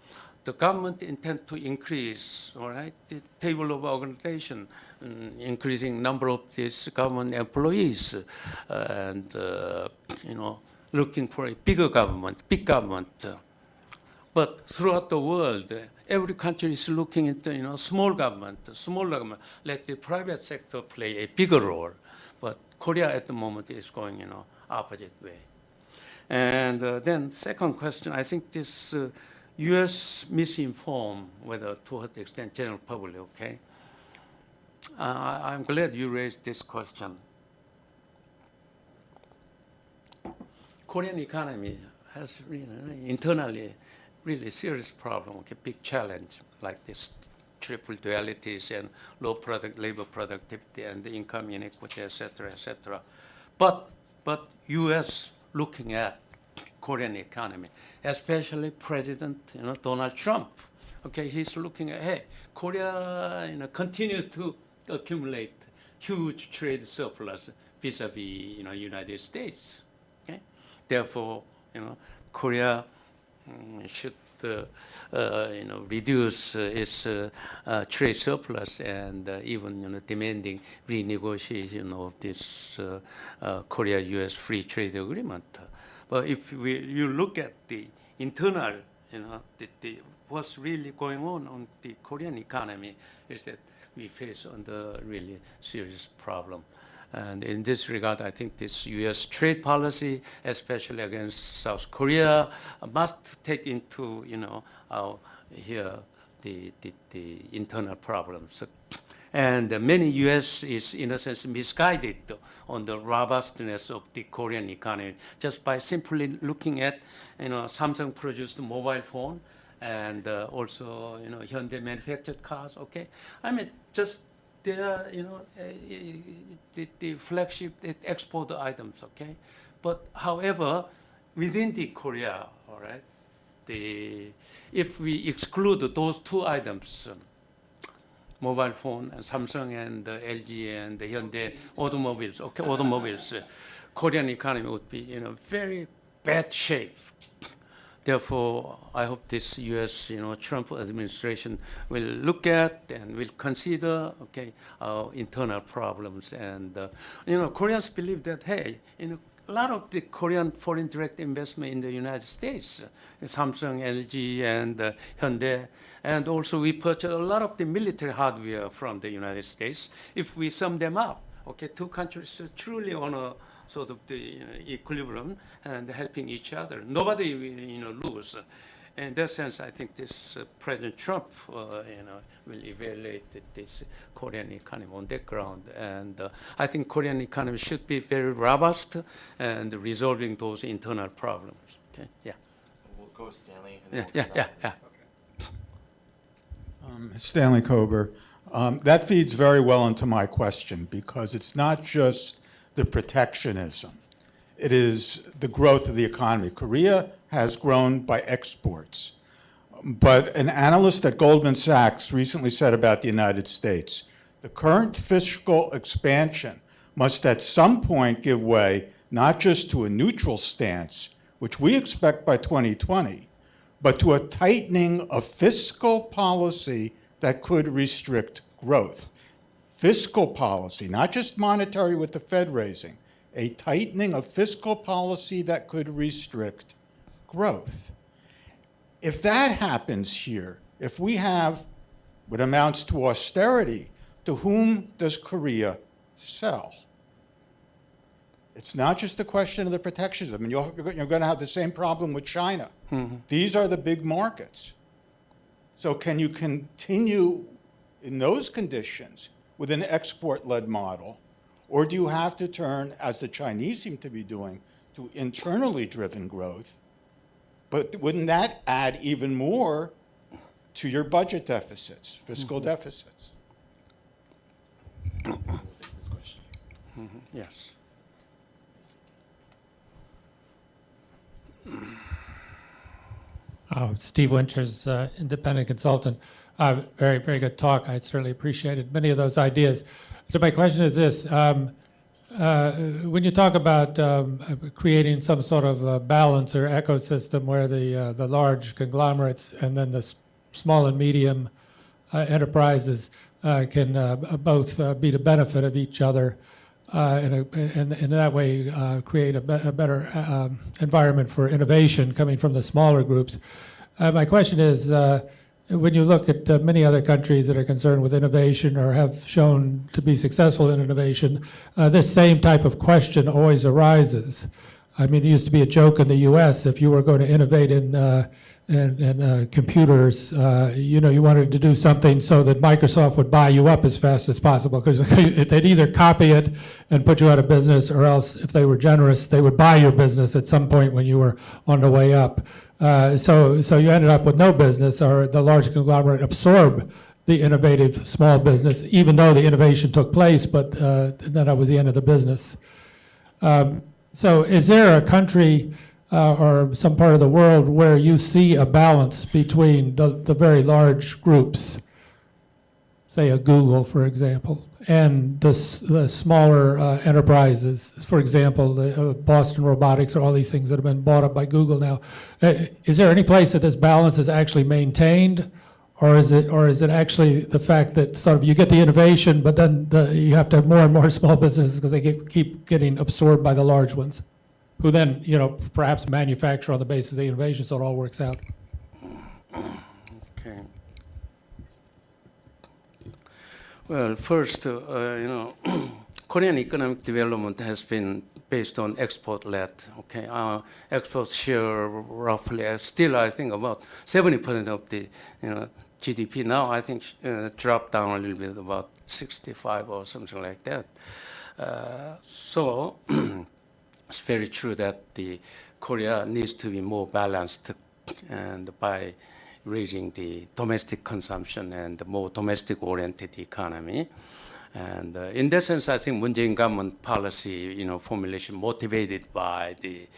the government intends to increase, the table of organization, increasing number of these government employees, and looking for a big government. But throughout the world, every country is looking into small government. Let the private sector play a bigger role. But Korea at the moment is going opposite way. And then second question, I think this U.S. misinformed, whether to what extent general public. Okay, I'm glad you raised this question. Korean economy has internally really serious problem, big challenge like this triple dualities and low labor productivity and the income inequity, etc., etc. But U.S. looking at Korean economy, especially President Donald Trump. Okay, he's looking at, hey, Korea continues to accumulate huge trade surplus vis-a-vis United States. Okay, therefore Korea should reduce its trade surplus and even demanding renegotiation of this Korea-U.S. free trade agreement. But if you look at the internal, what's really going on the Korean economy is that we face under really serious problem. And in this regard, I think this U.S. trade policy, especially against South Korea, must take into here the internal problems. And many U.S. is in a sense misguided on the robustness of the Korean economy just by simply looking at Samsung produced mobile phone and also Hyundai manufactured cars. Okay, I mean just they are, the flagship export items, okay? But however, within the Korea, all right, if we exclude those two items, mobile phone, and Samsung and LG and the Hyundai automobiles, Korean economy would be in a very bad shape. Therefore, I hope this U.S. Trump administration will look at and will consider our internal problems. And Koreans believe that hey, a lot of the Korean foreign direct investment in the United States, Samsung, LG, and Hyundai. And also we purchased a lot of the military hardware from the United States. If we sum them up, okay, two countries are truly on a sort of the equilibrium and helping each other. Nobody will lose. In that sense, I think this President Trump, will evaluate this Korean economy on that ground. And I think Korean economy should be very robust and resolving those internal problems. Okay, yeah. We'll go with Stanley. Yeah, yeah, yeah, yeah. Stanley Kober. That feeds very well into my question because it's not just the protectionism. It is the growth of the economy. Korea has grown by exports. But an analyst at Goldman Sachs recently said about the United States, the current fiscal expansion must at some point give way not just to a neutral stance, which we expect by 2020, but to a tightening of fiscal policy that could restrict growth. Fiscal policy, not just monetary with the Fed raising, a tightening of fiscal policy that could restrict growth. If that happens here, if we have what amounts to austerity, to whom does Korea sell? It's not just a question of the protectionism. I mean, you're going to have the same problem with China. Mm-hmm. These are the big markets. So can you continue in those conditions with an export-led model, or do you have to turn, as the Chinese seem to be doing, to internally driven growth? But wouldn't that add even more to your budget deficits, fiscal mm-hmm. deficits? We'll take this question. Mm-hmm. Yes. Steve Winters, independent consultant. Very, very good talk. I certainly appreciated many of those ideas. So my question is this. When you talk about creating some sort of balance or ecosystem where the large conglomerates and then the small and medium enterprises can both be the benefit of each other, and in that way create a better environment for innovation coming from the smaller groups. My question is, when you look at many other countries that are concerned with innovation or have shown to be successful in innovation, this same type of question always arises. I mean, it used to be a joke in the U.S. if you were going to innovate in computers, you wanted to do something so that Microsoft would buy you up as fast as possible, because they'd either copy it and put you out of business, or else, if they were generous, they would buy your business at some point when you were on the way up. So you ended up with no business, or the large conglomerate absorbed the innovative small business, even though the innovation took place, but then that was the end of the business. So is there a country or some part of the world where you see a balance between the very large groups, say a Google, for example, and the smaller enterprises, for example, the Boston Robotics, or all these things that have been bought up by Google now? Is there any place that this balance is actually maintained, or is it actually the fact that sort of you get the innovation, but then you have to have more and more small businesses because they keep getting absorbed by the large ones, who then perhaps manufacture on the basis of the innovation, so it all works out? Okay. Well, first, Korean economic development has been based on export-led. Okay, exports share roughly still, I think, about 70% of the GDP. Now I think dropped down a little bit, about 65 or something like that. So it's very true that the Korea needs to be more balanced, and by raising the domestic consumption and more domestic-oriented economy. And in that sense, I think Moon Jae-in government policy, formulation motivated by the,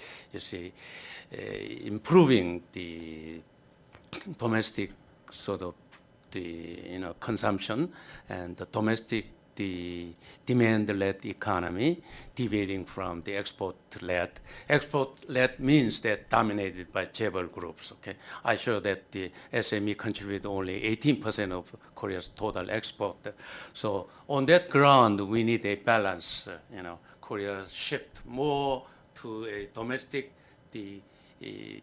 improving the domestic sort of the, consumption and the domestic, the demand-led economy, deviating from the export-led. Export-led means that dominated by chaebol groups. Okay, I show that the SME contribute only 18% of Korea's total export. So on that ground, we need a balance. Korea shift more to a domestic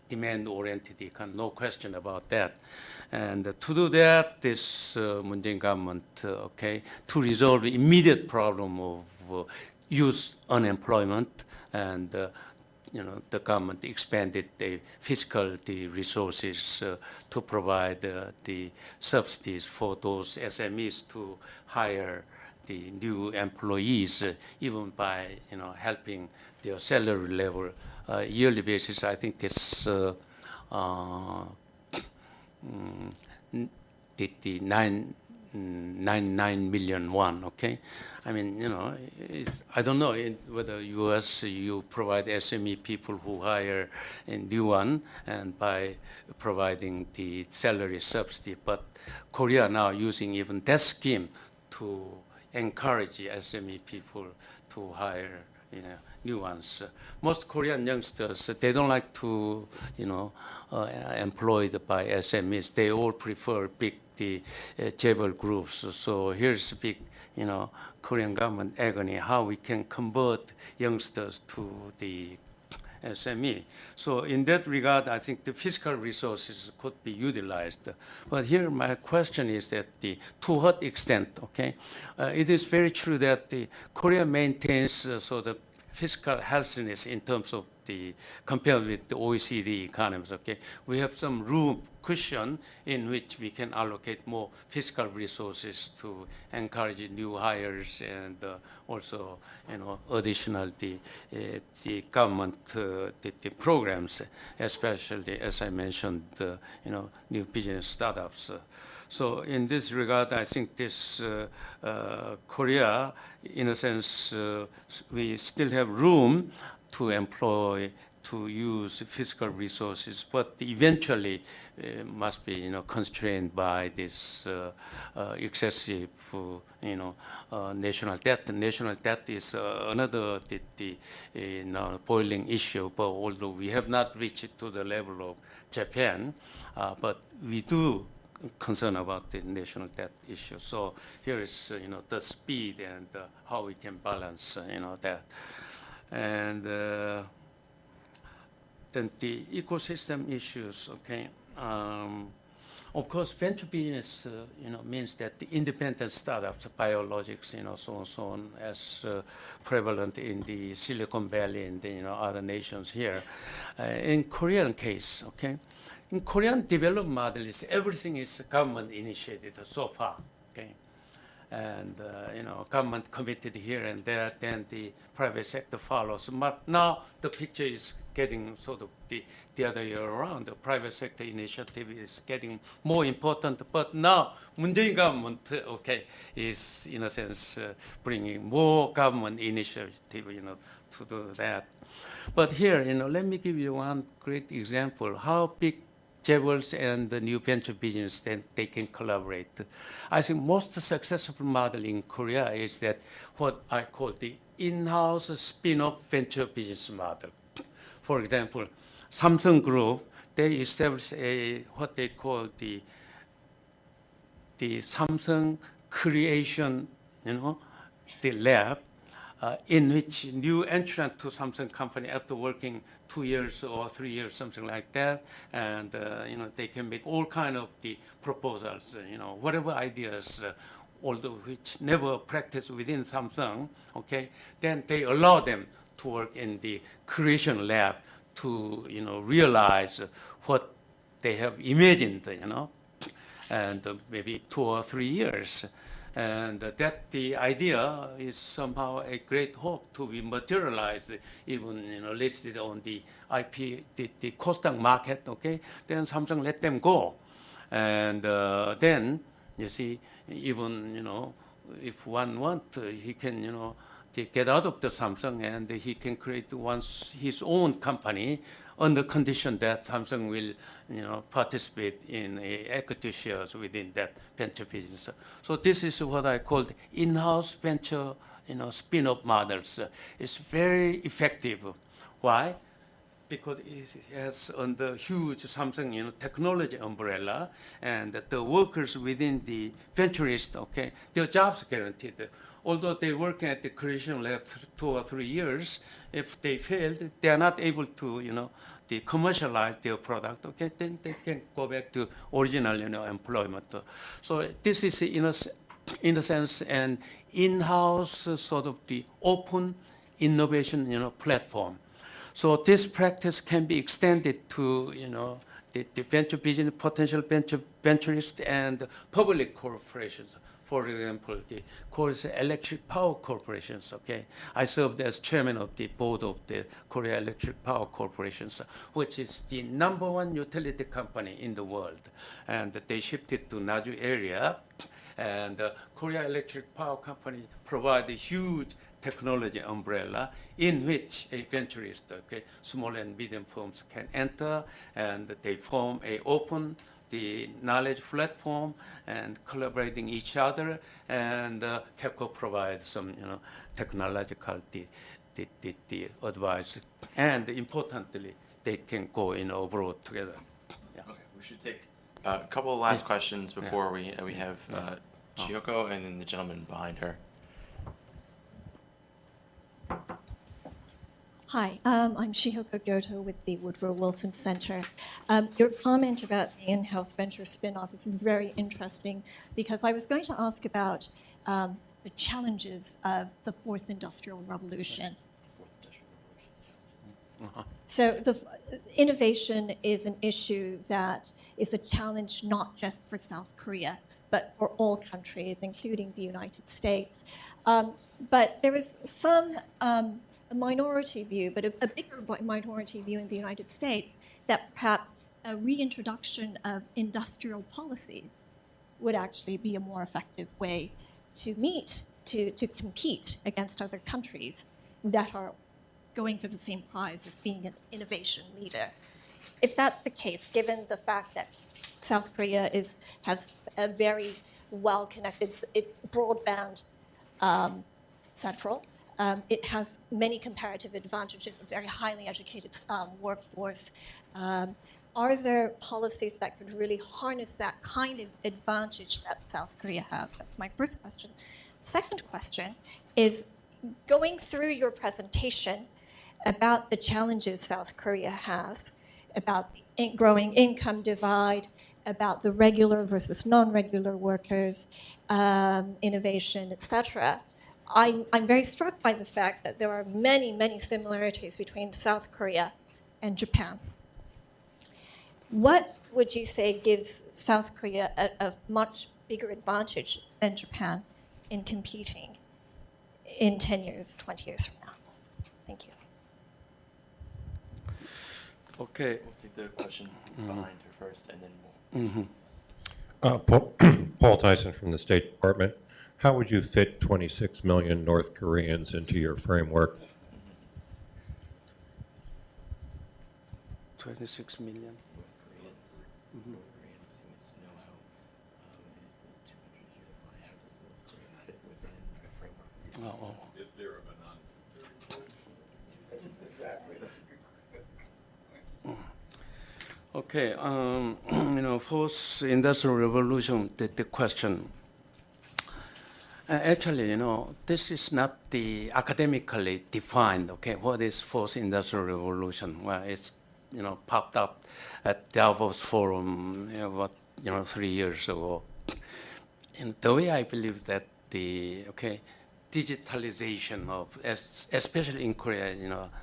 demand-oriented economy, no question about that. And to do that, this Moon-jae-in government, to resolve the immediate problem of youth unemployment, and the government expanded the fiscal resources to provide the subsidies for those SMEs to hire the new employees, even by helping their salary level yearly basis. I think this the 99 million won. Okay, I mean I don't know whether U.S. you provide SME people who hire a new one and by providing the salary subsidy, but Korea now using even that scheme to encourage SME people to hire new ones. Most Korean youngsters, they don't like to employed by SMEs. They all prefer big chaebol groups. So here's big Korean government agony, how we can convert youngsters to the SME. So in that regard, I think the fiscal resources could be utilized. But here my question is that to what extent, it is very true that Korea maintains the fiscal healthiness in terms of compared with the OECD economies, we have some room, cushion, in which we can allocate more fiscal resources to encourage new hires and also, additional the government the programs, especially as I mentioned, new business startups. So in this regard, I think this Korea, in a sense, we still have room to employ, to use fiscal resources, but eventually must be constrained by this excessive national debt. The national debt is another boiling issue, but although we have not reached to the level of Japan, but we do concern about the national debt issue. So here is the speed and how we can balance that. And then the ecosystem issues, of course, venture business, means that the independent startups, biologics, so on, as prevalent in the Silicon Valley and the other nations here. In Korean case, in Korean development model is everything is government initiated so far, and government committed here and there, then the private sector follows. But now the picture is getting sort of the other way around. The private sector initiative is getting more important, but now Moon-jae-in government, is in a sense bringing more government initiative, to do that. But here, let me give you one great example how big chaebols and the new venture business, then they can collaborate. I think most successful model in Korea is that what I call the in-house spin-off venture business model. For example, Samsung Group, they established what they call the Samsung Creation, the lab, in which new entrant to Samsung company after working 2 years or 3 years, something like that, and they can make all kind of the proposals, whatever ideas, although which never practiced within Samsung, then they allow them to work in the creation lab to realize what they have imagined, and maybe 2 or 3 years. And that the idea is somehow a great hope to be materialized, even listed on the IP, the Kosdaq market. Then Samsung let them go, and then you see, even if one want, he can get out of the Samsung and he can create his own company on the condition that Samsung will, participate in equity shares within that venture business. So this is what I call in-house venture, spin-off models. It's very effective. Why? because it has the huge Samsung, technology umbrella, and the workers within the venturists, okay, their jobs guaranteed. Although they work at the creation lab 2 or 3 years, if they failed, they are not able to, they commercialize their product, okay, then they can go back to original, employment. So this is, in a sense, an in-house sort of the open innovation, platform. So this practice can be extended to, the venture business, potential venturists and public corporations. For example, the Korea Electric Power Corporations, okay? I served as chairman of the board of the Korea Electric Power Corporations, which is the #1 utility company in the world. And they shifted to Naju area. And Korea Electric Power Company provide a huge technology umbrella in which a venturist, okay, small and medium firms can enter, and they form a open the knowledge platform and collaborating each other, and KEPCO provides some, technological the advice, and importantly, they can go abroad together. Yeah. Okay, we should take a couple of last questions before we have Chiyoko and then the gentleman behind her. Hi, I'm Chiyoko Goto with the Woodrow Wilson Center. Your comment about the in-house venture spinoff is very interesting because I was going to ask about the challenges of the fourth industrial revolution. So the innovation is an issue that is a challenge not just for South Korea, but for all countries, including the United States. But there is some a minority view, but a bigger minority view in the United States, that perhaps a reintroduction of industrial policy would actually be a more effective way to compete against other countries that are going for the same prize of being an innovation leader. If that's the case, given the fact that South Korea has a very well-connected, it's broadband central, it has many comparative advantages, a very highly educated workforce. Are there policies that could really harness that kind of advantage that South Korea has? That's my first question. Second question is, going through your presentation about the challenges South Korea has, about the growing income divide, about the regular versus non-regular workers, innovation, etc., I'm very struck by the fact that there are many, many similarities between South Korea and Japan. What would you say gives South Korea a much bigger advantage than Japan in competing in 10 years, 20 years from now? Thank you. Okay. We'll take the question behind her first, and then we'll... Paul Tyson from the State Department. How would you fit 26 million North Koreans into your framework? 26 million. North Koreans who want to know how if the two countries unify, how does North Korea fit within a framework? Is there a non-security? Exactly. That's a good Okay, fourth industrial revolution, the question. Actually, this is not the academically defined, okay, what is fourth industrial revolution? Well, it's, popped up at Davos Forum, 3 years ago. And the way I believe that digitalization of, especially in Korea,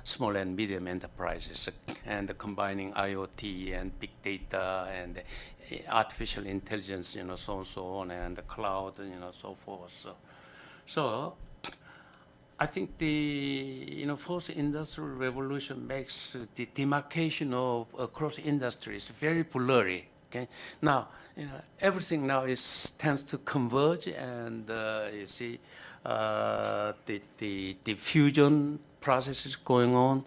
small and medium enterprises, and combining IoT and big data and artificial intelligence, so on, and the cloud, so forth. So I think the fourth industrial revolution makes the demarcation of across industries very blurry. Okay, now everything now tends to converge, and you see the fusion process is going on.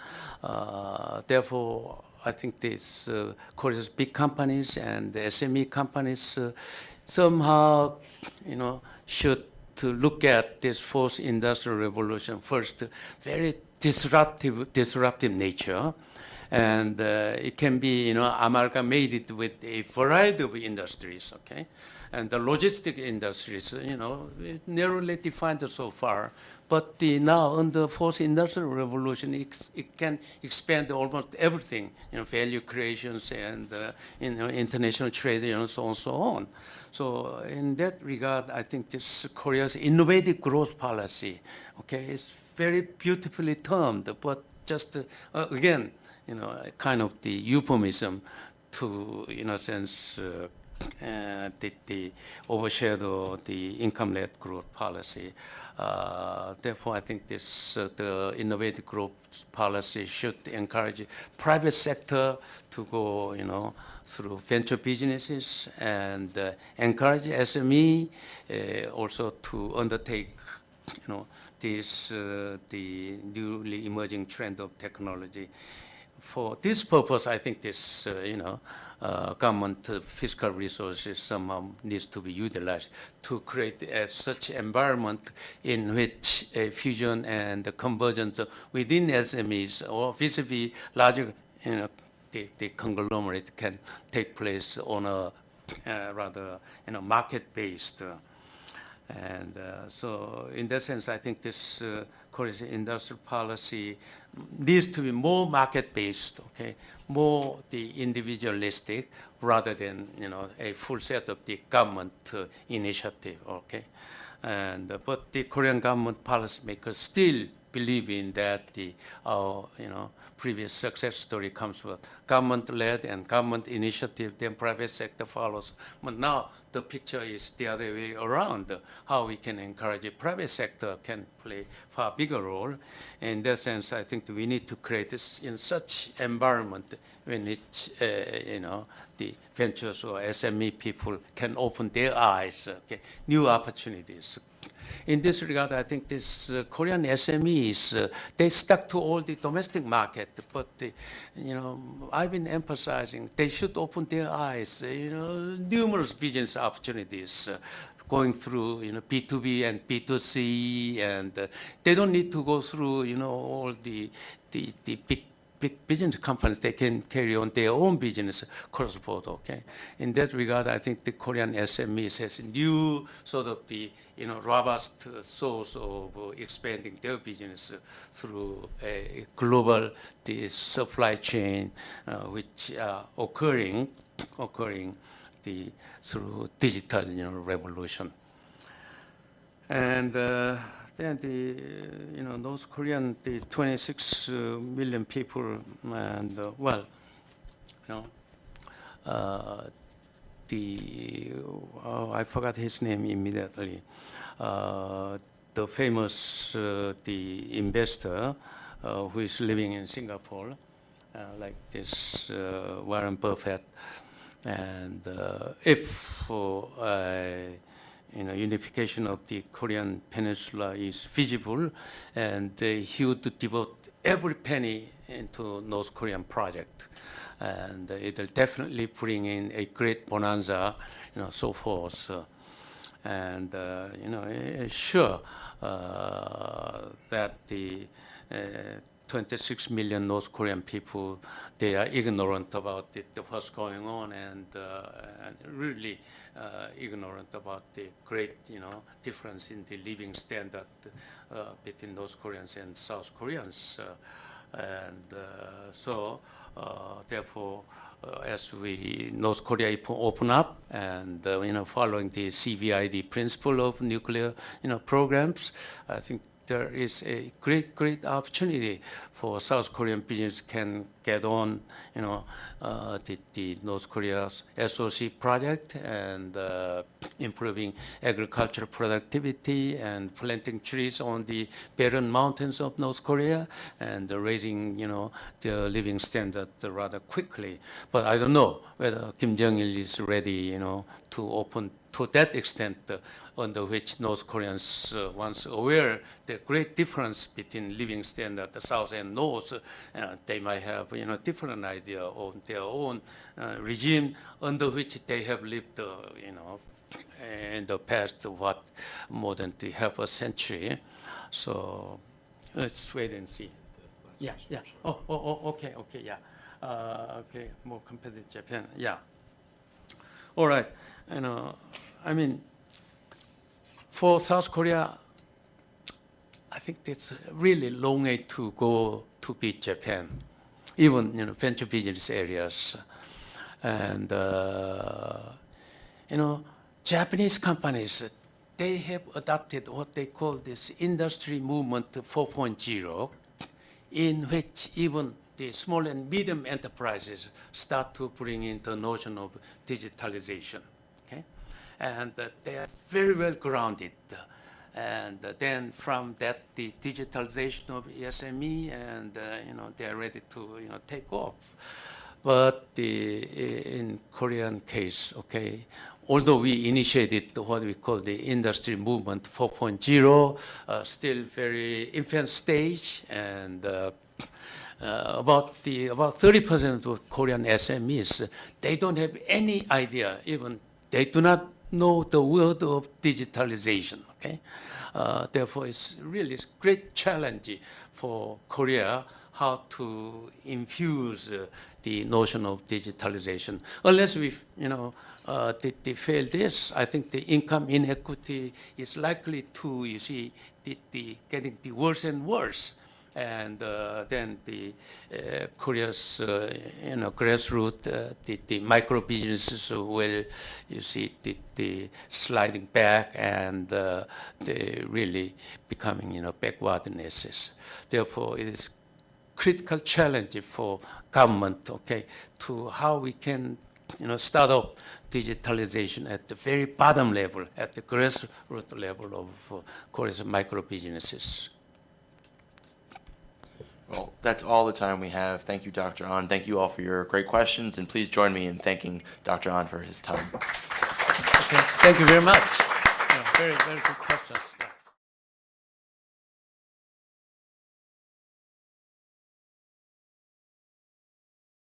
Therefore, I think this Korea's big companies and the SME companies somehow should to look at this fourth industrial revolution first, very disruptive nature, and it can be, amalgamated with a variety of industries, okay? And the logistic industries, is narrowly defined so far, but now on the fourth industrial revolution, it can expand almost everything, value creations and international trade, so on and so on. So in that regard, I think this Korea's innovative growth policy, okay, is very beautifully termed, but just again, kind of the euphemism to, in a sense, the overshadow the income-led growth policy. Therefore, I think this the innovative growth policy should encourage private sector to go, through venture businesses and encourage SME also to undertake, this the newly emerging trend of technology. For this purpose, I think this, government fiscal resources somehow needs to be utilized to create such environment in which a fusion and the convergence within SMEs or vis-a-vis larger, the conglomerate can take place on a rather, market-based. And so in that sense, I think this Korea's industrial policy needs to be more market-based, okay, more the individualistic rather than, a full set of the government initiative, okay. And but the Korean government policymakers still believe in that the previous success story comes from government-led and government initiative, then private sector follows. But now the picture is the other way around. How we can encourage the private sector can play far bigger role. In that sense, I think we need to create this in such environment in which the ventures or SME people can open their eyes, okay, new opportunities. In this regard, I think this Korean SMEs, they stuck to all the domestic market, but I've been emphasizing they should open their eyes, numerous business opportunities going through, B2B and B2C, and they don't need to go through, all the big business companies. They can carry on their own business cross-border, okay? In that regard, I think the Korean SMEs has a new sort of the, robust source of expanding their business through a global the supply chain, which are occurring through digital, revolution. And then the North Korean, the 26 million people, and I forgot his name immediately. The famous the investor who is living in Singapore, like this Warren Buffett, and if unification of the Korean peninsula is feasible, and he would devote every penny into North Korean project, and it'll definitely bring in a great bonanza, so forth. And sure that the 26 million North Korean people, they are ignorant about what's going on, and really ignorant about the great, difference in the living standard between North Koreans and South Koreans, so therefore, as North Korea open up, and following the CVID principle of nuclear, programs, I think there is a great opportunity for South Korean business can get on, the North Korea's SOC project, and improving agricultural productivity and planting trees on the barren mountains of North Korea, and raising, their living standard rather quickly. But I don't know whether Kim Jong-il is ready, to open to that extent, under which North Koreans once aware the great difference between living standard, the South and North, they might have different idea of their own regime under which they have lived, in the past more than half a century. So let's wait and see. Yeah. Oh, okay, yeah. Okay, more competitive Japan. Yeah. All right. I mean, for South Korea, I think it's a really long way to go to beat Japan, even venture business areas, and Japanese companies, they have adopted what they call this industry movement 4.0, in which even the small and medium enterprises start to bring in the notion of digitalization. Okay, and they are very well grounded. And then from that, the digitalization of SME, and they are ready to take off. But in Korean case, okay, although we initiated what we call the industry movement 4.0, still very infant stage, and about 30% of Korean SMEs, they don't have any idea, even they do not know the word of digitalization. Okay, therefore it's really a great challenge for Korea how to infuse the notion of digitalization. Unless we, they fail this, I think the income inequity is likely to, getting worse and worse. And then the Korea's, grassroots, the micro businesses will, the sliding back, and they really becoming, backwardnesses. Therefore, it is critical challenge for government, okay, to how we can, start up digitalization at the very bottom level, at the grassroots level of Korea's micro businesses. Well, that's all the time we have. Thank you, Dr. Ahn. Thank you all for your great questions, and please join me in thanking Dr. Ahn for his time. Okay. Thank you very much. Very, very good questions.